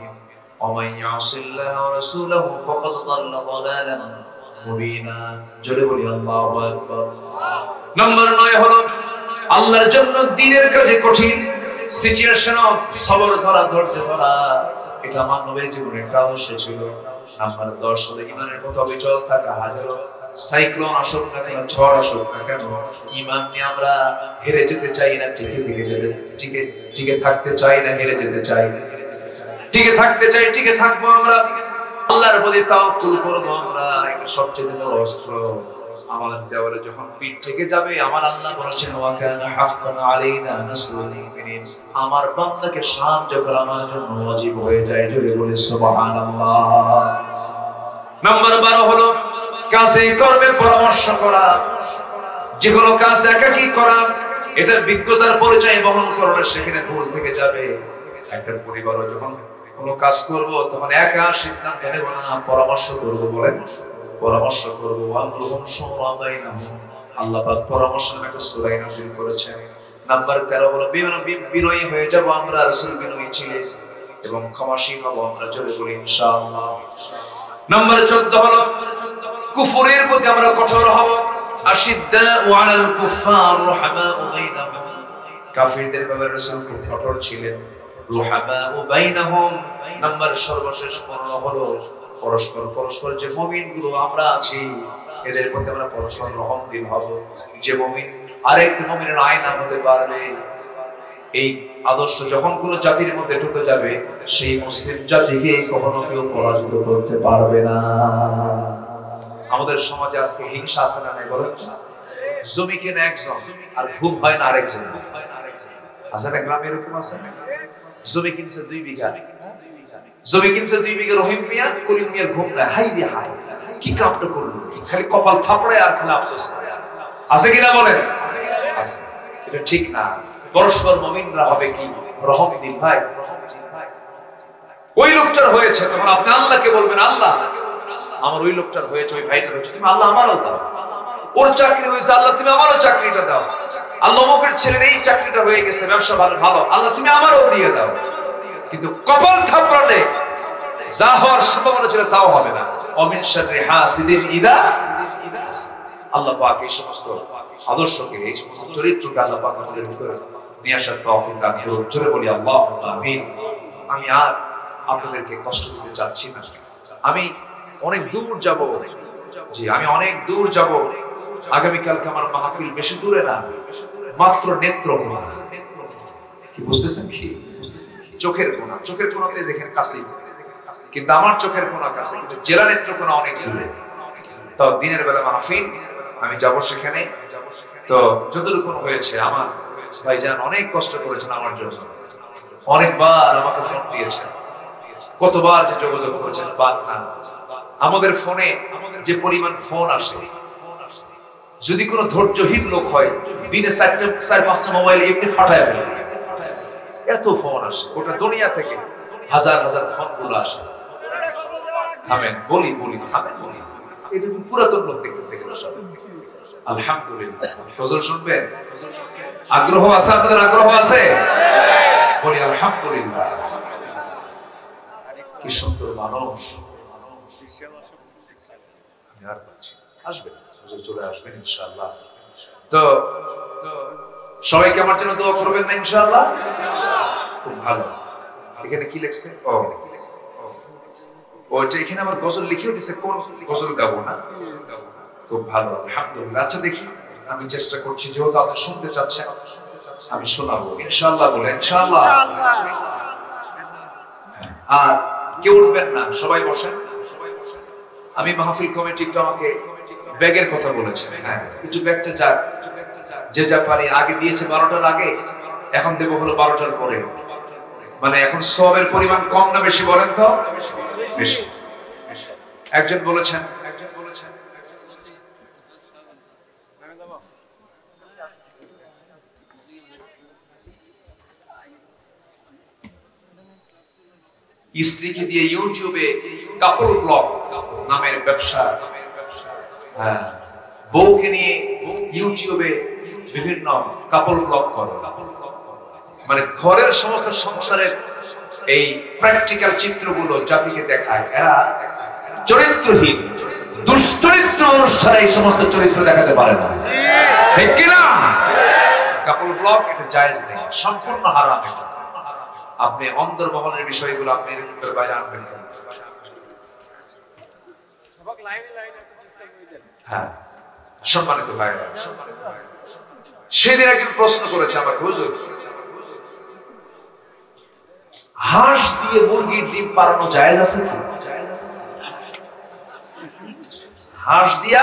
ওয়া মান ইয়াসিল্লাহা ওয়া রাসূলুহু ফাকাদ দাল্লা দালালান মুবিনা। জোরে বলি আল্লাহু আকবার। নাম্বার 9 হলো আল্লাহর জন্য দ্বীনের কাজে কঠিন সিচুয়েশনও সবর ধরা, ধৈর্য ধরা। এটা আমার নবীর জীবনে একটা আদর্শ ছিল। নাম্বার 10 হলো ঈমানের পথে অবিচল থাকা। হাজারো সাইক্লোন আসুক না কেন, ঝড় আসুক না কেন, ঈমান নিয়ে আমরা হেরে যেতে চাই না, টিকে থাকতে চাই না, হেরে যেতে চাই না, টিকে থাকতে চাই, টিকে থাকবো আমরা। আল্লাহর প্রতি তাওয়াক্কুল করব আমরা। এটা সবচেয়ে বড় অস্ত্র। আমাদের দেওয়ালে যখন পিঠ থেকে যাবে, আমার আল্লাহ বলেছেন ওয়া কানা হাক্কান আলাইনা নাসরুল মুমিনিন, আমার বান্দাকে সাহায্য করা আমার জন্য ওয়াজিব হয়ে যায়। জোরে বলি সুবহানাল্লাহ। নাম্বার 12 হলো কাজে কর্মে পরামর্শ করা। যে কোনো কাজ একাকী করা, এটা বিজ্ঞতার পরিচয় বহন করে, সেখানে ভুল থেকে যাবে। একটা পরিবারও যখন কোনো কাজ করব তখন একা সিদ্ধান্ত নেব না, পরামর্শ করব। বলেন পরামর্শ করব। আমরুহুম শুরা বাইনাহুম, আল্লাহ পাক পরামর্শ নামে একটা সূরা নাযিল করেছেন। নাম্বার 13 হলো বিনয়ী হয়ে যাব আমরা। রাসূল বিনয়ী ছিলেন এবং ক্ষমাশীল হব আমরা। জোরে বলি ইনশাআল্লাহ। নাম্বার 14 হলো কুফরের প্রতি আমরা কঠোর হব। আশিদ্দাউ আলাল কুফফার রুহামাউ বাইনাহুম, কাফিরদের ব্যাপারে রাসূল খুব কঠোর ছিলেন। রুহামাউ বাইনাহুম। নাম্বার সর্বশেষ 15 হলো পরস্পর যে মুমিনগুলো আমরা আছি, এদের প্রতি আমরা পরস্পর রহমদিল হব। যে মুমিন আরেক মুমিনের আয়না হতে পারবে, এই আদর্শ যখন কোন জাতির মধ্যে ঢুকে যাবে, সেই মুসলিম জাতিকে কখনো কেউ পরাজিত করতে পারবে না। আমাদের সমাজে আজকে হিংসা আছে না নাই বলেন? জমি কেনে একজন আর ঘুম হয় না আরেকজন। আছে না গ্রামে এরকম আছে? জমি কিনছে 2 বিঘা, জমি কিনছে 2 বিঘা, রহিম মিয়া করিম মিয়া ঘুম নাই। হাই রে হাই, কি কামটা করলো, খালি কপাল থাপড়ে আর খালি আফসোস করে। আছে কিনা বলেন? আছে। এটা ঠিক না। পরস্পর মুমিনরা হবে কি রহমদিল। ভাই ওই লোকটার হয়েছে, তখন আপনি আল্লাহকে বলবেন আল্লাহ আমার ওই লোকটার হয়েছে, ওই ভাইটার হয়েছে, তুমি আল্লাহ আমারও দাও। ওর চাকরি হয়েছে, আল্লাহ তুমি আমারও চাকরিটা দাও। আল্লাহ অমুকের ছেলের এই চাকরিটা হয়ে গেছে, ব্যবসা ভালো ভালো, আল্লাহ তুমি আমারও দিয়ে দাও। কিন্তু কপাল থাপড়ালে যা হওয়ার সম্ভাবনা ছিল তাও হবে না। অমিন শাররি হাসিদিন ইদা। আল্লাহ পাক এই সমস্ত আদর্শকে, এই সমস্ত চরিত্রকে আল্লাহ পাক আমাদের ভিতরে নিয়ে আসার তৌফিক দান করুন। জোরে বলি আল্লাহুম্মা আমিন। আমি আর আপনাদেরকে কষ্ট দিতে চাচ্ছি না। আমি অনেক দূর যাব, জি আমি অনেক দূর যাব। আগামীকালকে আমার মাহফিল বেশি দূরে না, মাত্র নেত্রকোনা। কি বুঝতেছেন? কি চোখের কোনা, চোখের কোনাতে দেখেন কাছে, কিন্তু আমার চোখের কোনা কাছে, কিন্তু জেলা নেত্রকোনা অনেক দূরে। তো দিনের বেলা মাহফিল, আমি যাব সেখানে। তো যতটুকু হয়েছে, আমার ভাইজান অনেক কষ্ট করেছেন আমার জন্য, অনেকবার আমাকে ফোন দিয়েছেন, কতবার যে যোগাযোগ করেছেন পান না। আমাদের ফোনে যে পরিমাণ ফোন আসে, যদি কোনো ধৈর্যহীন লোক হয় দিনে 4-5টা মোবাইল এমনি ফাটায় ফেলে। এত ফোন আসে গোটা দুনিয়া থেকে, হাজার হাজার ফোন গুলো আসে। থামেন বলি থামেন বলি, এই যে পুরাতন লোক দেখতেছে এগুলো সব। আলহামদুলিল্লাহ। গজল শুনবেন? আগ্রহ আছে আপনাদের? আগ্রহ আছে? বলি আলহামদুলিল্লাহ। কি সুন্দর মানুষ। আসবেন, চলে আসবেন ইনশাআল্লাহ। তো সবাইকে আমার জন্য দোয়া করবেন না ইনশাআল্লাহ? খুব ভালো। এখানে কি লিখছে? ওইটা এখানে আমার গজল লিখেও দিছে, কোন গজল গাবো না। খুব ভালো, আলহামদুলিল্লাহ। আচ্ছা দেখি, আমি চেষ্টা করছি, যেহেতু আপনি শুনতে চাচ্ছেন আমি শোনাবো ইনশাআল্লাহ। বলে ইনশাআল্লাহ। আর কেউ উঠবেন না, সবাই বসেন। আমি মাহফিল কমিটি একটু আমাকে ব্যাগের কথা বলেছেন। হ্যাঁ, কিছু ব্যাগটা যাক, যে যা পারি। আগে দিয়েছে 12টার আগে, এখন দেব হলো 12টার পরে। মানে এখন সওয়াবের পরিমাণ কম না বেশি বলেন তো? বেশি। একজন বলেছেন স্ত্রীকে দিয়ে ইউটিউবে কাপল ব্লগ নামের ব্যবসা, হ্যাঁ, বউকে নিয়ে ইউটিউবে বিভিন্ন কাপল ব্লগ করে, মানে ঘরের সমস্ত সংসারের এই প্র্যাকটিক্যাল চিত্রগুলো জাতিকে দেখায়। এরা চরিত্রহীন, দুশ্চরিত্র অনুষ্ঠানে এই সমস্ত চরিত্র দেখাতে পারে না, ঠিক কিনা? কাপল ব্লগ এটা জায়েজ নেই, সম্পূর্ণ হারাম। আপনি অন্তর্মহলের বিষয়গুলো আপনি এর বাইরে আনবেন না। হ্যাঁ, সম্মানিত ভাইরা, সেদিন একজন প্রশ্ন করেছে আমাকে, হুজুর, হাঁস দিয়ে মুরগির ডিম পাড়ানো জায়েজ আছে কি? হাঁস দিয়া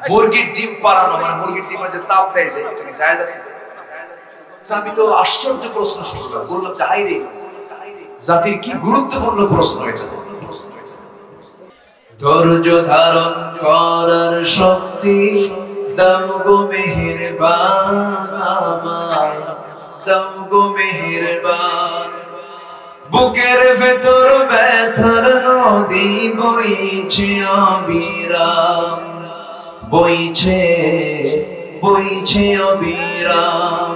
মুরগির ডিম পাড়ানো, মানে মুরগির ডিমের যে তাপ দেয়, যে এটা কি জায়েজ আছে? আমি তো আশ্চর্য প্রশ্ন শুনলাম, বললাম যে হায় রে, জাতির কি গুরুত্বপূর্ণ প্রশ্ন এটা। ধৈর্য ধারণ করার শক্তি দাও গো মেহেরবান আমায়, দাও গো মেহেরবান। বুকের ভেতর ব্যথার নদী বইছে অবিরাম, বইছে বইছে অবিরাম।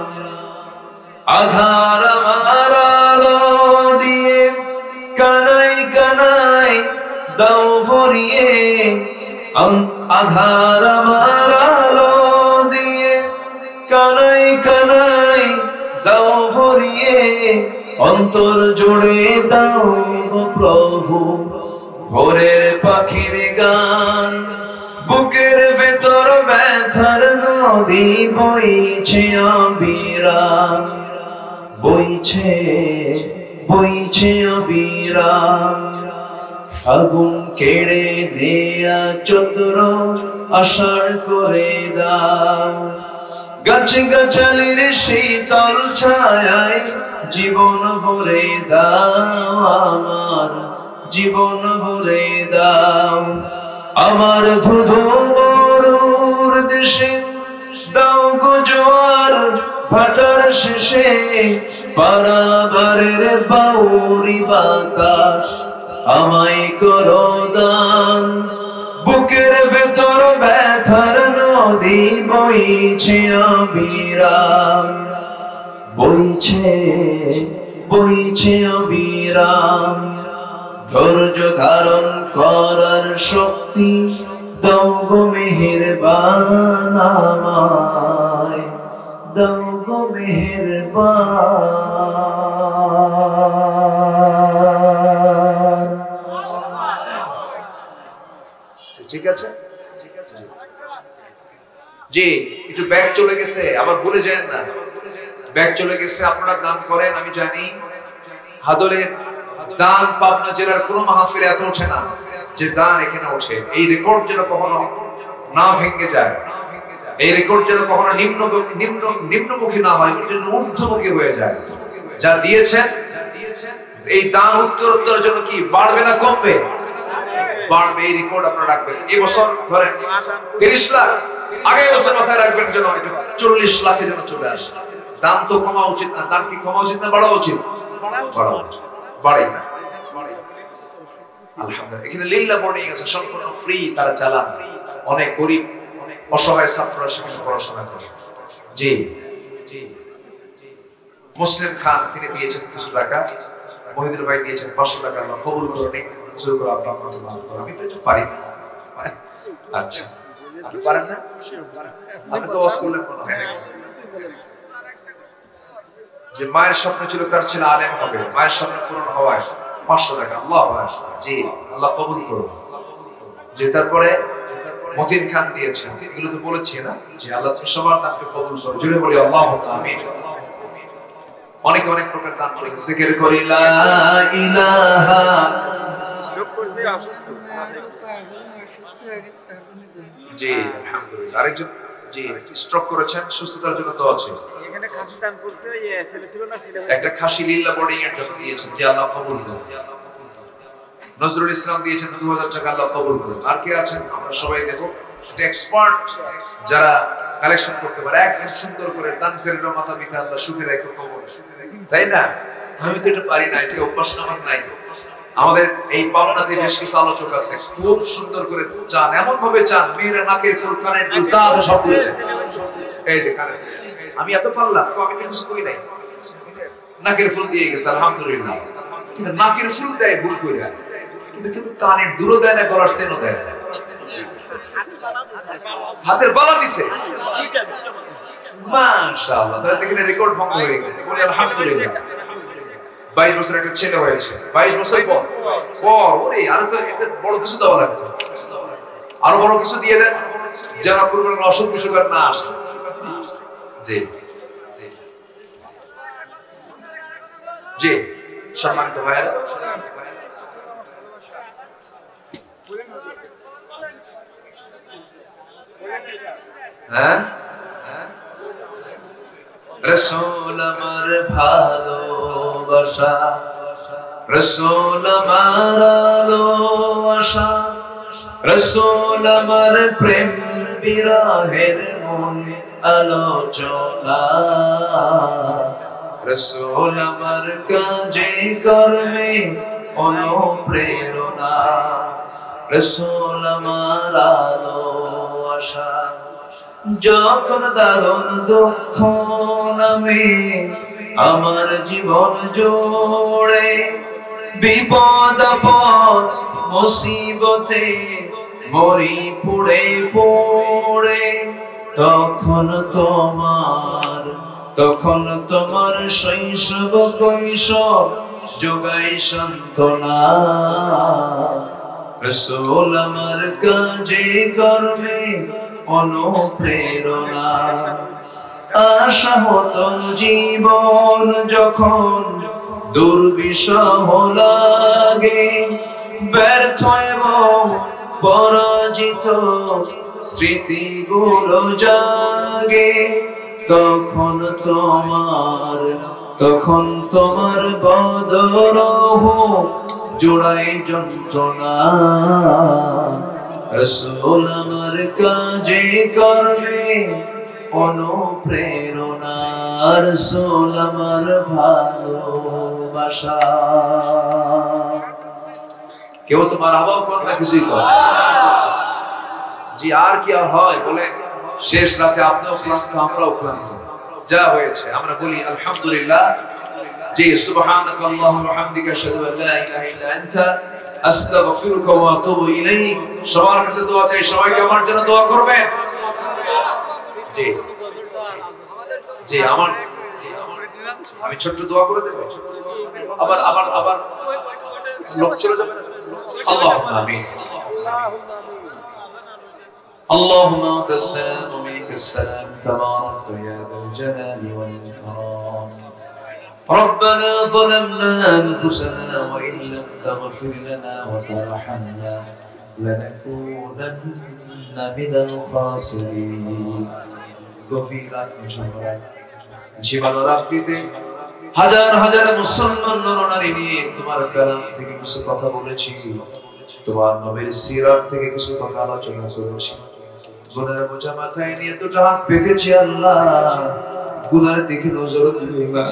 আধার আমার আলো দিয়ে কানাই কানাই দাও ভরিয়ে, আধার আমার আলো দিয়ে কানাই কানাই দাও ভরিয়ে। অন্তর জুড়ে দাও গো প্রভু ভোরের পাখির গান। বুকের ভেতর ব্যথার নদী বইছে অবিরাম, বইছে বইছে অবিরাম। ফাগুন কেড়ে নেয়া চৈত্র আষাঢ় করে দাও, গাছে গাছালির শীতল ছায়ায় জীবন ভরে দাও আমার, জীবন ভরে দাও। আমার ধুধু মরুর দেশে দাও গো জোয়ার ভাটার শেষে, পারাবারের বাউরি বাতাস আমায় করো দান। বুকের ভেতর ব্যথার নদী বইছে অবিরাম, বইছে বইছে অবিরাম। ধৈর্য ধারণ করার শক্তি দাও গো মেহেরবান আমায়, দাও গো মেহেরবান। ঠিক আছে, জি, একটু ব্যাগ চলে গেছে, আবার ভুলে যায় না, ব্যাগ চলে গেছে। আপনারা দান করেন, আমি জানি হাদলের দান পাবনা জেলার কোন মাহফিলে এত ওঠে না যে দান এখানে ওঠে। এই রেকর্ড যেন কখনো না ভেঙে যায়, এই রেকর্ড যেন কখনো নিম্নমুখী না হয়, যেন ঊর্ধ্বমুখী হয়ে যায়। যা দিয়েছেন এই দান উত্তরোত্তর জন্য কি বাড়বে না কমবে? বাড়বে। এই রেকর্ড আপনারা রাখবেন। এই বছর ধরেন 30 লাখ, আগের বছর মাথায় রাখবেন যেন 40 লাখে যেন চলে আসে। দান তো কমা উচিত না, দান কি কমা উচিত না বাড়া উচিত? বাড়া উচিত, বাড়ে না। আলহামদুলিল্লাহ, এখানে লীলা বোর্ডিং আছে, সম্পূর্ণ ফ্রি, তারা চালান। অনেক গরিব অসহায় ছাত্ররা সেখানে পড়াশোনা করে। জি, মুসলিম খান তিনি দিয়েছেন কিছু টাকা, মহিদুর ভাই দিয়েছেন 500 টাকা। আল্লাহ কবুল করুন, হুজুর করে আল্লাহ আপনাকে মাফ করুন। আমি তো এটা পারি না। আচ্ছা, আপনি পারেন না? আপনি তো স্কুলে পড়া হয় না। যে মায়ের স্বপ্ন ছিল তার ছেলে আলেম হবে, মায়ের স্বপ্ন পূরণ হওয়ায় 500 টাকা। আল্লাহ, জি, আল্লাহ কবুল করুন। যে তারপরে মতিন খান দিয়েছেন, এগুলো তো বলেছি না যে আল্লাহ সবার দানকে কবুল করুন। জুড়ে বলি আল্লাহু আমিন। অনেক অনেক প্রকার দান করে জিকির করি লা ইলাহা জি আলহামদুলিল্লাহ। আরেকজন জি স্ট্রোক করেছেন, সুস্থতার জন্য দোয়া আছে। এখানে খাসি দান করছে, ওই ছেলে ছিল না, ছেলে একটা খাসি লিল্লা বোর্ডিং এর জন্য দিয়েছেন, যে আল্লাহ কবুল করুন। নজরুল ইসলাম দিয়েছেন 2000 টাকা, আল্লাহ কবুল করুন। আর কে আছেন আমরা সবাই দেখো, এক্সপার্ট যারা কালেকশন করতে পারে, একদম সুন্দর করে দান করেন, মাথা পিতা আল্লাহ সুখে রাখো কবর, তাই না? আমি তো এটা পারি না, এটা অভ্যাস আমার নাই। আমাদের এই পাওনাতে বেশ কিছু আলোচক আছে, খুব সুন্দর করে চান, এমন ভাবে চান মেয়েরা নাকের ফুল, কানের ফুল, যা আছে সব বলে দেন। এই যে কানের, আমি এত পারলাম, আমি তো কিছু কই নাই, নাকের ফুল দিয়ে গেছে আলহামদুলিল্লাহ। কিন্তু নাকের ফুল দেয় ভুল করে, কিন্তু কানের দুরো দেয় না, গলার চেনও দেয় না, হাতের বালা দিছে মাশাআল্লাহ। তাহলে দেখেন রেকর্ড ভঙ্গ হয়ে গেছে, বলি আলহামদুলিল্লাহ। 22 বছর একটা ছেলে হয়েছে, 22 বছর পর ওরে আরো তো একটা বড় কিছু দেওয়া লাগতো, আরো বড় কিছু দিয়ে দেন যেন কোনো অসুখ বিসুখ না আসে। জি জি সম্মানিত ভাইয়েরা, হ্যাঁ রাসূল আমার ভালোবাসা, রাসূল আমার আলোআশা, রাসূল আমার প্রেম বিরহের মন আলোচনা, রাসূল আমার কাজে কর্মে অনুপ্রেরণা, রাসূল আমার আলোআশা। যখন দারুণ দুঃখ নামে আমার জীবন জোড়ে, বিপদ আপদ মুসিবতে মরি পুড়ে পড়ে, তখন তোমার শৈশব কৈশোর যোগাই সান্ত্বনা, রাসূল আমার কাজে কর্মে অনুপ্রেরণা। আশাহত জীবন যখন দুর্বিষহ লাগে, ব্যর্থ এবং পরাজিত স্মৃতিগুলো জাগে, তখন তোমার বদরহ জোড়াই যন্ত্রণা, রাসূল আমার কাজে কর্মে অনুপ্রেরণা, রাসূল আমার ভালোবাসা। কেউ তোমার আবাও করবে কিছুই করে জি, আর কি আর হয় বলে, শেষ রাতে আপনিও ক্লান্ত, আমরাও ক্লান্ত, যা হয়েছে আমরা বলি আলহামদুলিল্লাহ। জি সুবহানাক আল্লাহুম্মা ওয়া বিহামদিকা আশহাদু আল লা ইলাহা ইল্লা আনতা আস্তাগফিরুকা ওয়া আতুবু ইলাইক। সবার কাছে দোয়া চাই, সবাইকে আমার জন্য দোয়া করবেন। জি জি আমি ছোট্ট দোয়া করে দেব, আবার আবার আবার লোক চলে যাবে। আল্লাহুম্মা আমিন। اللهم أنت السلام ومنك السلام تبارك يا ذا الجلال والإكرام. ربنا ظلمنا أنفسنا وإن لم تغفر لنا وترحمنا لنكونن من الخاسرين. গভীরাত নিশারাত জীবন রাত্রিতে হাজার হাজার মুসলমান নরনারী নিয়ে তোমার কালাম থেকে কিছু কথা বলেছি, তোমার নবীর সিরাত থেকে কিছু কথা আলোচনা করেছি। গুনার বোঝা মাথায় নিয়ে দুটো হাত পেতেছি আল্লাহ, গুনার দিকে নজর দিও না,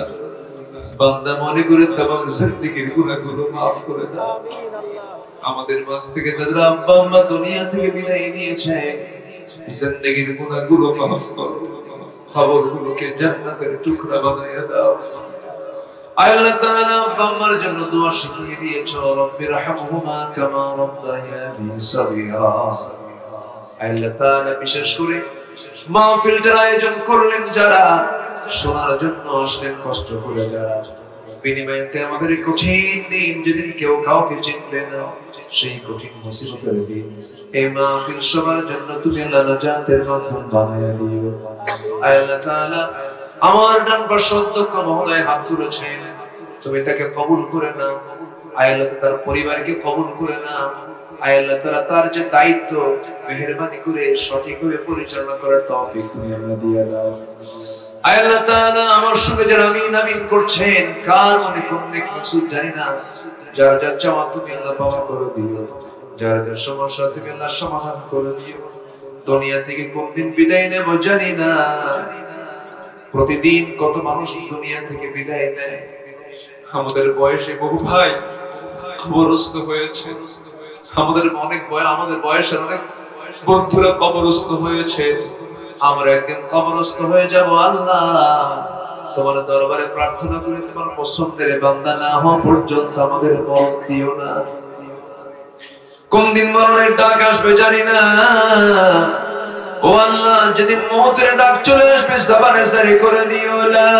বান্দা মনে করে তামাম জিন্দেগীর গুনাহগুলো maaf করে দাও। আমাদের মাঝ থেকে যারা আব্বা আম্মা দুনিয়া থেকে বিদায় নিয়েছে, জিন্দেগীর গুনাহগুলো maaf করো, কবরগুলোকে জান্নাতের টুকরা বানায়া দাও। আল্লাহ তাআলা আব্বা আম্মার জন্য দোয়া শিখিয়ে দিয়েছো, রব্বিরহামহুমা কামা রাব্বায়ানি সগীরা। আল্লাহ তাআলা বিশেষ করে মাহফিলটার আয়োজন করলেন যারা, শোনার জন্য আসলেন কষ্ট করে যারা, বিনিময়ে আমাদের কঠিন দিন যেদিন কেউ কাউকে চিনবে না, সেই কঠিন মুসিবতের দিন এই মাহফিল সবার জন্য তুমি আল্লাহ নাজাতের মাধ্যম বানায়া দিও। আল্লাহ তাআলা আমার ডান পাশে অধ্যক্ষ মহোদয় হাত তুলেছেন, তুমি তাকে কবুল করে নাও। আয় আল্লাহ তার পরিবারকে কবুল করে নাও। আয় আল্লাহ তার যে দায়িত্ব মেহেরবানি করে সঠিকভাবে পরিচালনা করার তৌফিক তুমি আল্লাহ দিয়ে দাও। আয় আল্লাহ তাআলা আমার সঙ্গে যারা আমিন আমিন করছেন, কার মনে কোন নেক মাকসুদ জানি না, যার যার চাওয়া তুমি আল্লাহ পাওয়া করে দিও, যার যার সমস্যা তুমি আল্লাহ সমাধান করে দিও। দুনিয়া থেকে কোন দিন বিদায় নেব জানি না, প্রতিদিন কত মানুষ দুনিয়া থেকে বিদায় নেয়। আমাদের বয়সে বহু ভাই কবরস্থ হয়েছে, আমাদের বয়সের অনেক বন্ধুরা কবরস্থ হয়েছে। আমরা একদিন কবরস্থ হয়ে যাব আল্লাহ, তোমার দরবারে প্রার্থনা করি তোমার পছন্দের বান্দা না হওয়া পর্যন্ত আমাদের মরণ দিও না। কোন দিন মরণের ডাক আসবে জানি না, ও আল্লাহ যেদিন মওতের ডাক চলে আসবে জবানে জারি করে দিও লা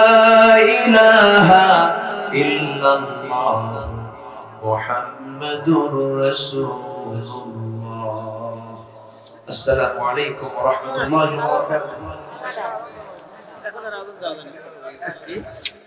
ইলাহা ইল্লাল্লাহ মুহাম্মাদুর রাসূলুল্লাহ। আসসালামু আলাইকুম ওয়া রাহমাতুল্লাহি ওয়া বারাকাতুহু।